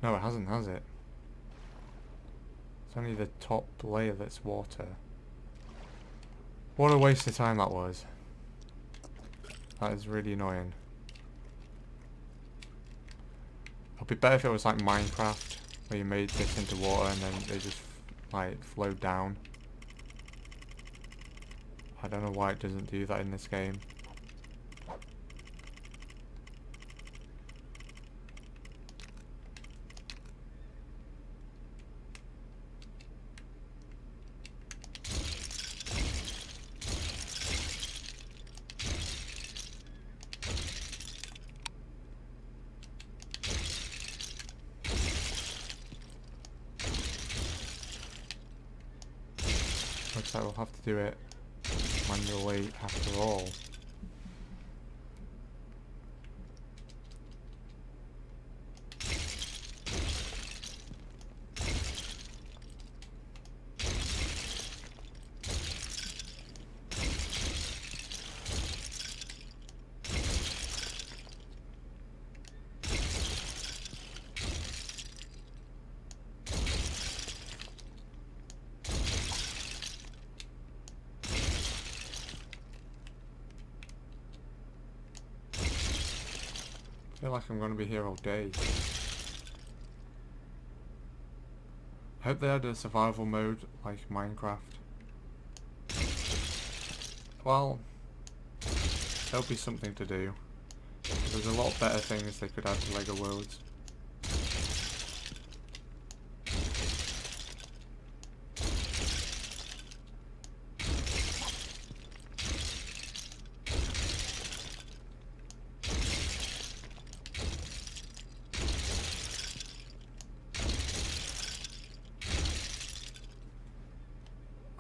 No, it hasn't, has it? It's only the top layer that's water. What a waste of time that was. That is really annoying. It'd be better if it was like Minecraft, where you made this into water and then they just like flowed down. I don't know why it doesn't do that in this game. looks like we'll have to do it manually after all. I feel like I'm going to be here all day. I hope they had a survival mode like Minecraft. Well, there'll be something to do. There's a lot better things they could add to LEGO Worlds.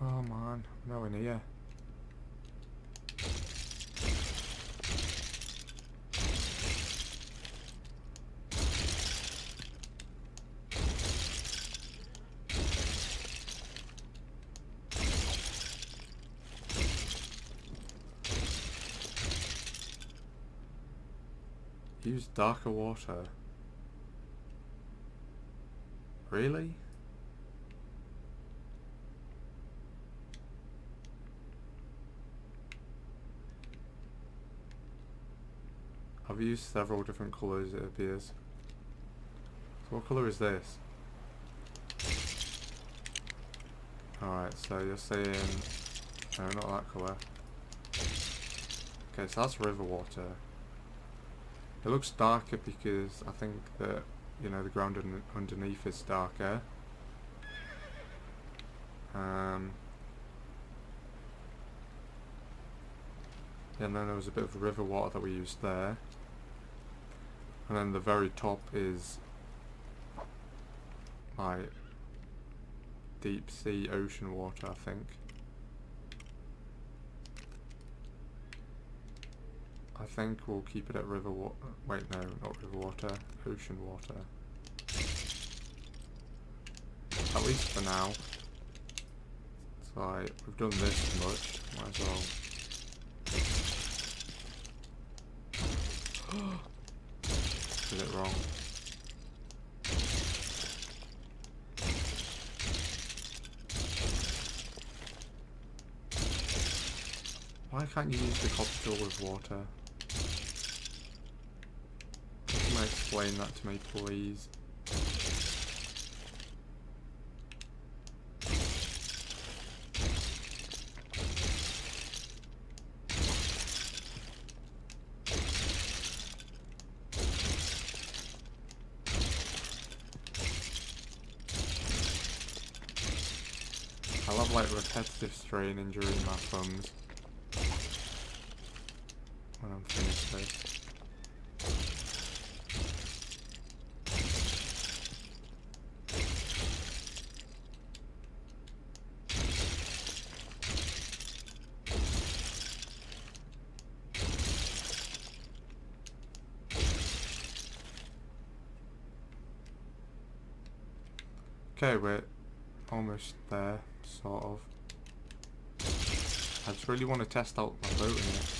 Oh man, nowhere near. Use darker water. Really? I've used several different colours, it appears. So what colour is this? Alright, so you're saying... No, not that colour. Okay, so that's river water. It looks darker because I think that, you know, the ground underneath is darker. And then there was a bit of river water that we used there. And then the very top is like deep sea ocean water, I think. I think we'll keep it at river water. Wait, no, not river water, ocean water. At least for now. It's like, we've done this much, might as well. Did it wrong. Why can't you use the copper tool with water? Can you explain that to me, please? I love like repetitive straining during my thumbs when I'm finished this. Okay, we're almost there, sort of. I just really want to test out my boat in it.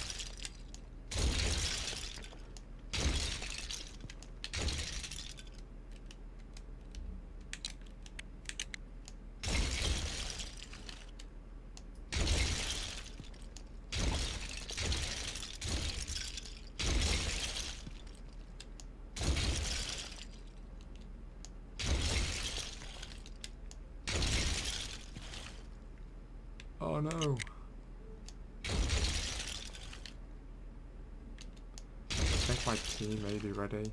Oh no. I think my team may be ready.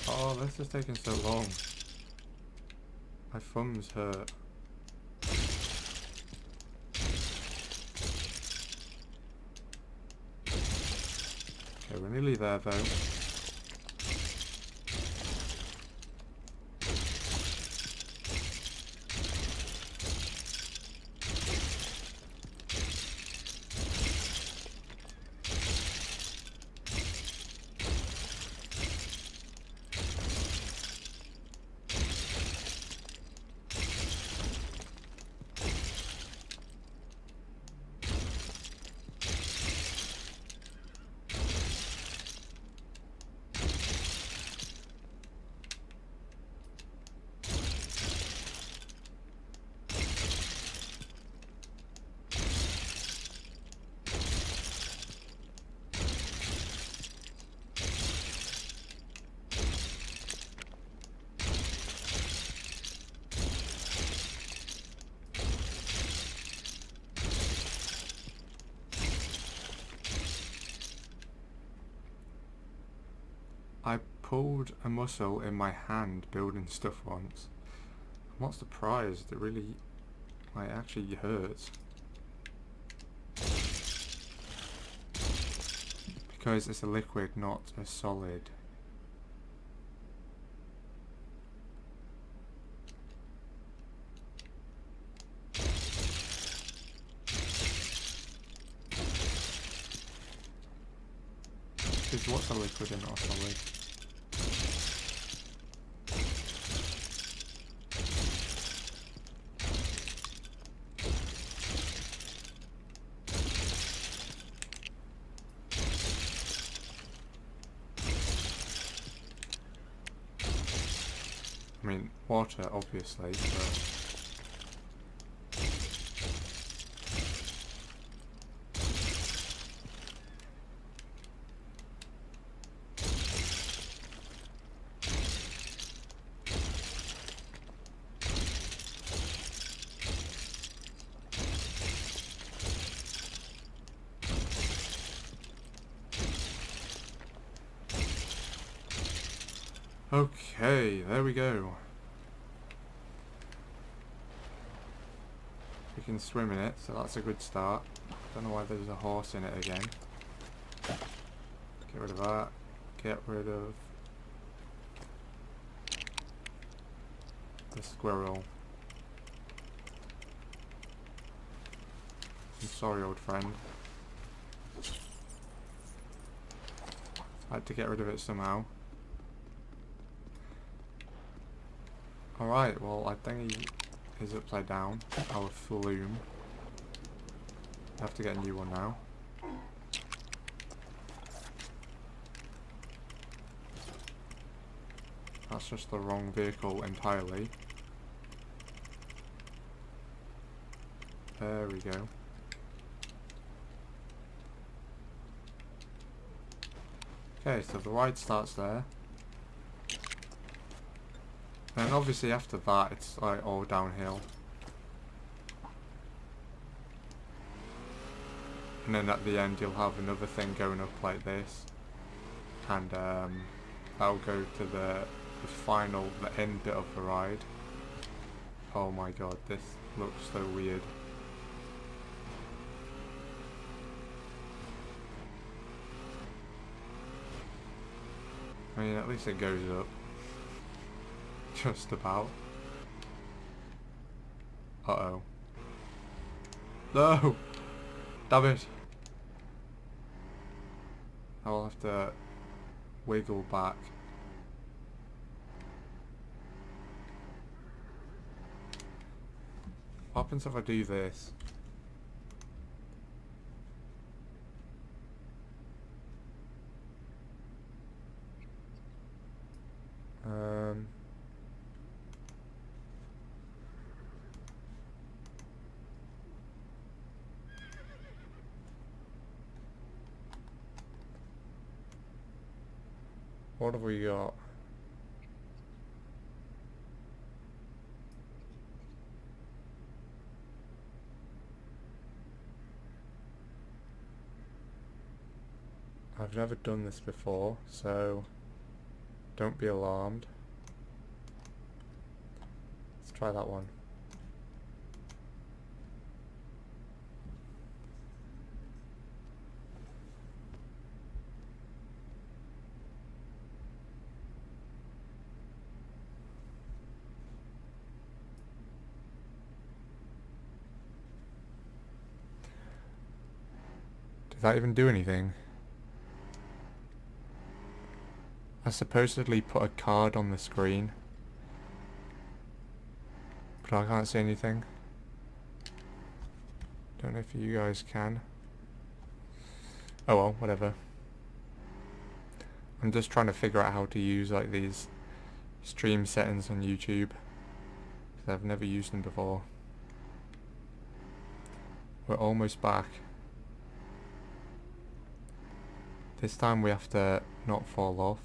Oh, this is taking so long. My thumbs hurt. Okay, we're nearly there though. I pulled a muscle in my hand building stuff once. I'm not surprised, it really actually hurts. Because it's a liquid, not a solid. Because what's a liquid and not a solid? I mean, water, obviously, but... Okay, there we go. We can swim in it, so that's a good start. Don't know why there's a horse in it again. Get rid of that. Get rid of the squirrel. I'm sorry, old friend. I had to get rid of it somehow. Alright, well, I think he is upside down. Our flume. I have to get a new one now. That's just the wrong vehicle entirely. There we go. Okay, so the ride starts there. And obviously after that it's like all downhill. And then at the end you'll have another thing going up like this. And that'll go to the final, the end bit of the ride. Oh my god, this looks so weird. I mean, at least it goes up. Just about. Uh-oh. No! Damn it! I'll have to wiggle back. What happens if I do this? What have we got? I've never done this before, so don't be alarmed. Let's try that one. Did that even do anything? I supposedly put a card on the screen, but I can't see anything. Don't know if you guys can. Oh well, whatever. I'm just trying to figure out how to use like these stream settings on YouTube, because I've never used them before. We're almost back. This time we have to not fall off.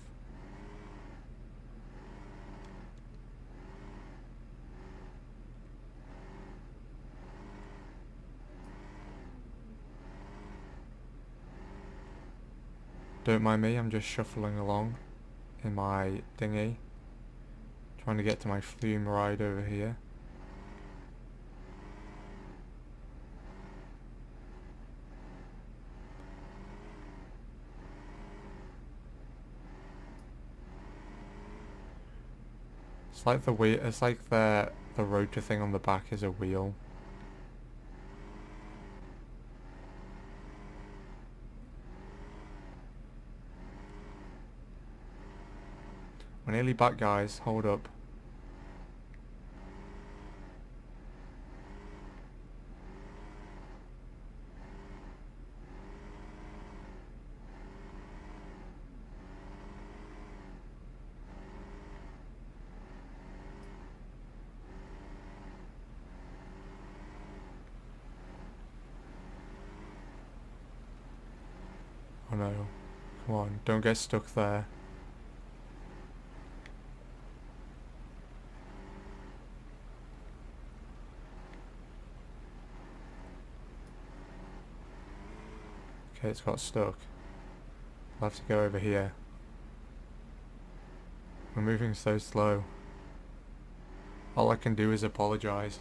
Don't mind me, I'm just shuffling along in my dinghy, trying to get to my flume ride over here. It's like the wheel, it's like the rotor thing on the back is a wheel. We're nearly back, guys. Hold up. Oh no. Come on, don't get stuck there. Okay, it's got stuck. I'll have to go over here. We're moving so slow. All I can do is apologize.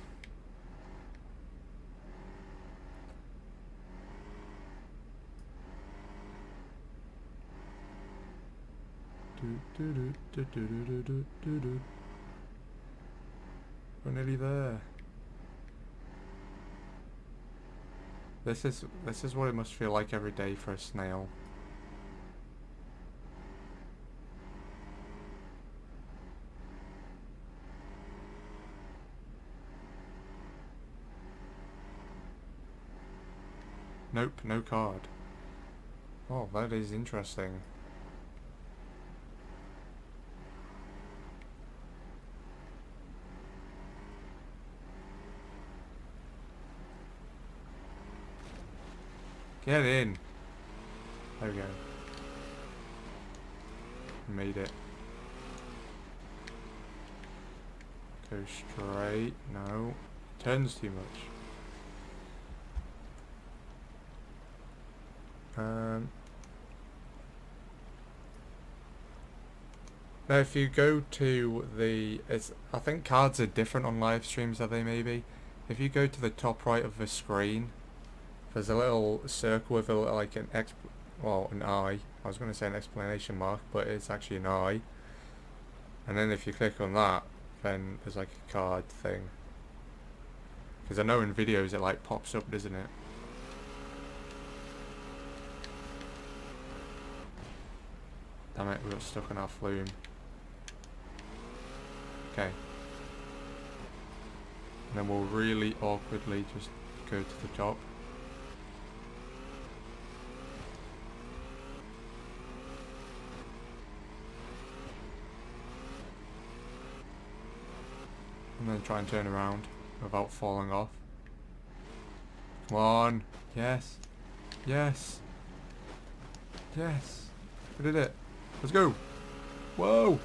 We're nearly there. This is what it must feel like every day for a snail. Nope, no card. Oh, that is interesting. Get in. There we go. Made it. Go straight. No. Turns too much. Now if you go to the... I think cards are different on live streams, are they maybe? If you go to the top right of the screen, there's a little circle with like an an eye. I was going to say an exclamation mark, but it's actually an eye. And then if you click on that, then there's like a card thing. Because I know in videos it like pops up, doesn't it? Damn it, we got stuck on our flume. Okay. And then we'll really awkwardly just go to the top. And then try and turn around without falling off. Come on. Yes. Yes. Yes. We did it. Let's go. Whoa.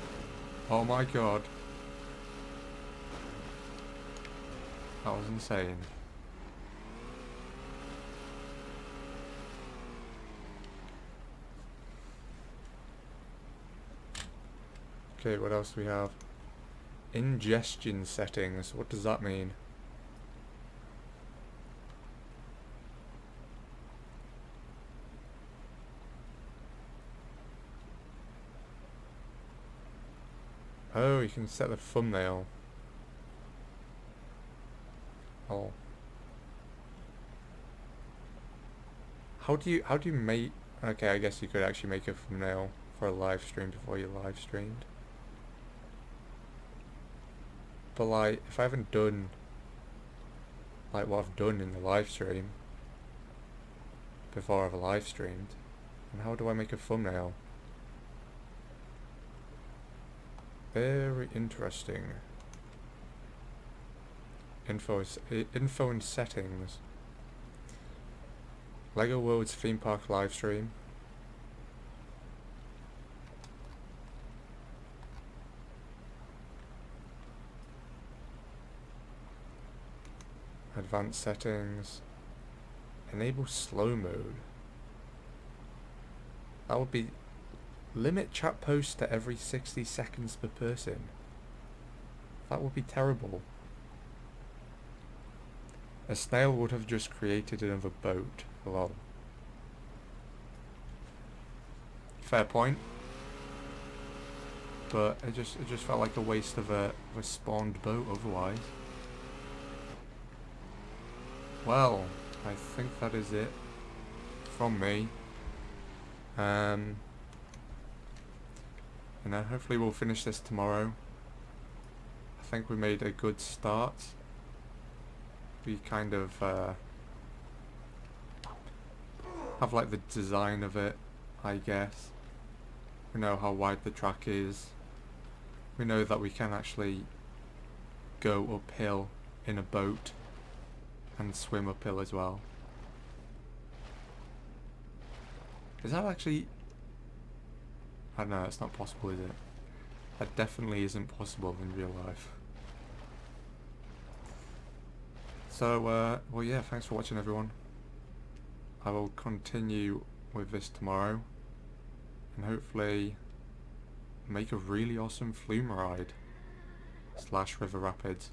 Oh my god. That was insane. Okay, what else do we have? Ingestion settings. What does that mean? Oh, you can set the thumbnail. Oh. How do you make... Okay, I guess you could actually make a thumbnail for a live stream before you live streamed. But like, if I haven't done like what I've done in the live stream before I've live streamed, then how do I make a thumbnail? Very interesting. Info and settings. Lego World's theme park live stream. Advanced settings. Enable slow mode. That would be... Limit chat posts to every 60 seconds per person. That would be terrible. A snail would have just created another boat. Lol. Fair point. But it just felt like a waste of a spawned boat otherwise. Well, I think that is it from me. And then hopefully we'll finish this tomorrow. I think we made a good start. We kind of have like the design of it, I guess. We know how wide the track is. We know that we can actually go uphill in a boat and swim uphill as well. Is that actually... I don't know, it's not possible, is it? That definitely isn't possible in real life. So, well yeah, thanks for watching everyone. I will continue with this tomorrow. And hopefully make a really awesome flume ride. / river rapids.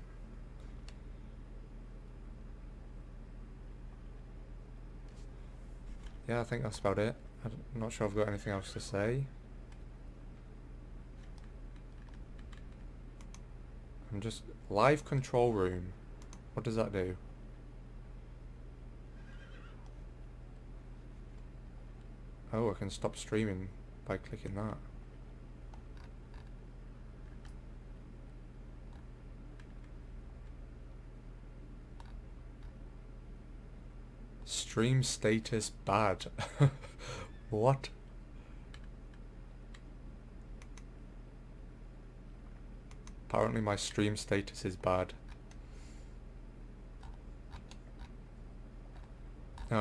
Yeah, I think that's about it. I'm not sure I've got anything else to say. I'm just... Live control room. What does that do? Oh, I can stop streaming by clicking that. Stream status bad. What? Apparently my stream status is bad.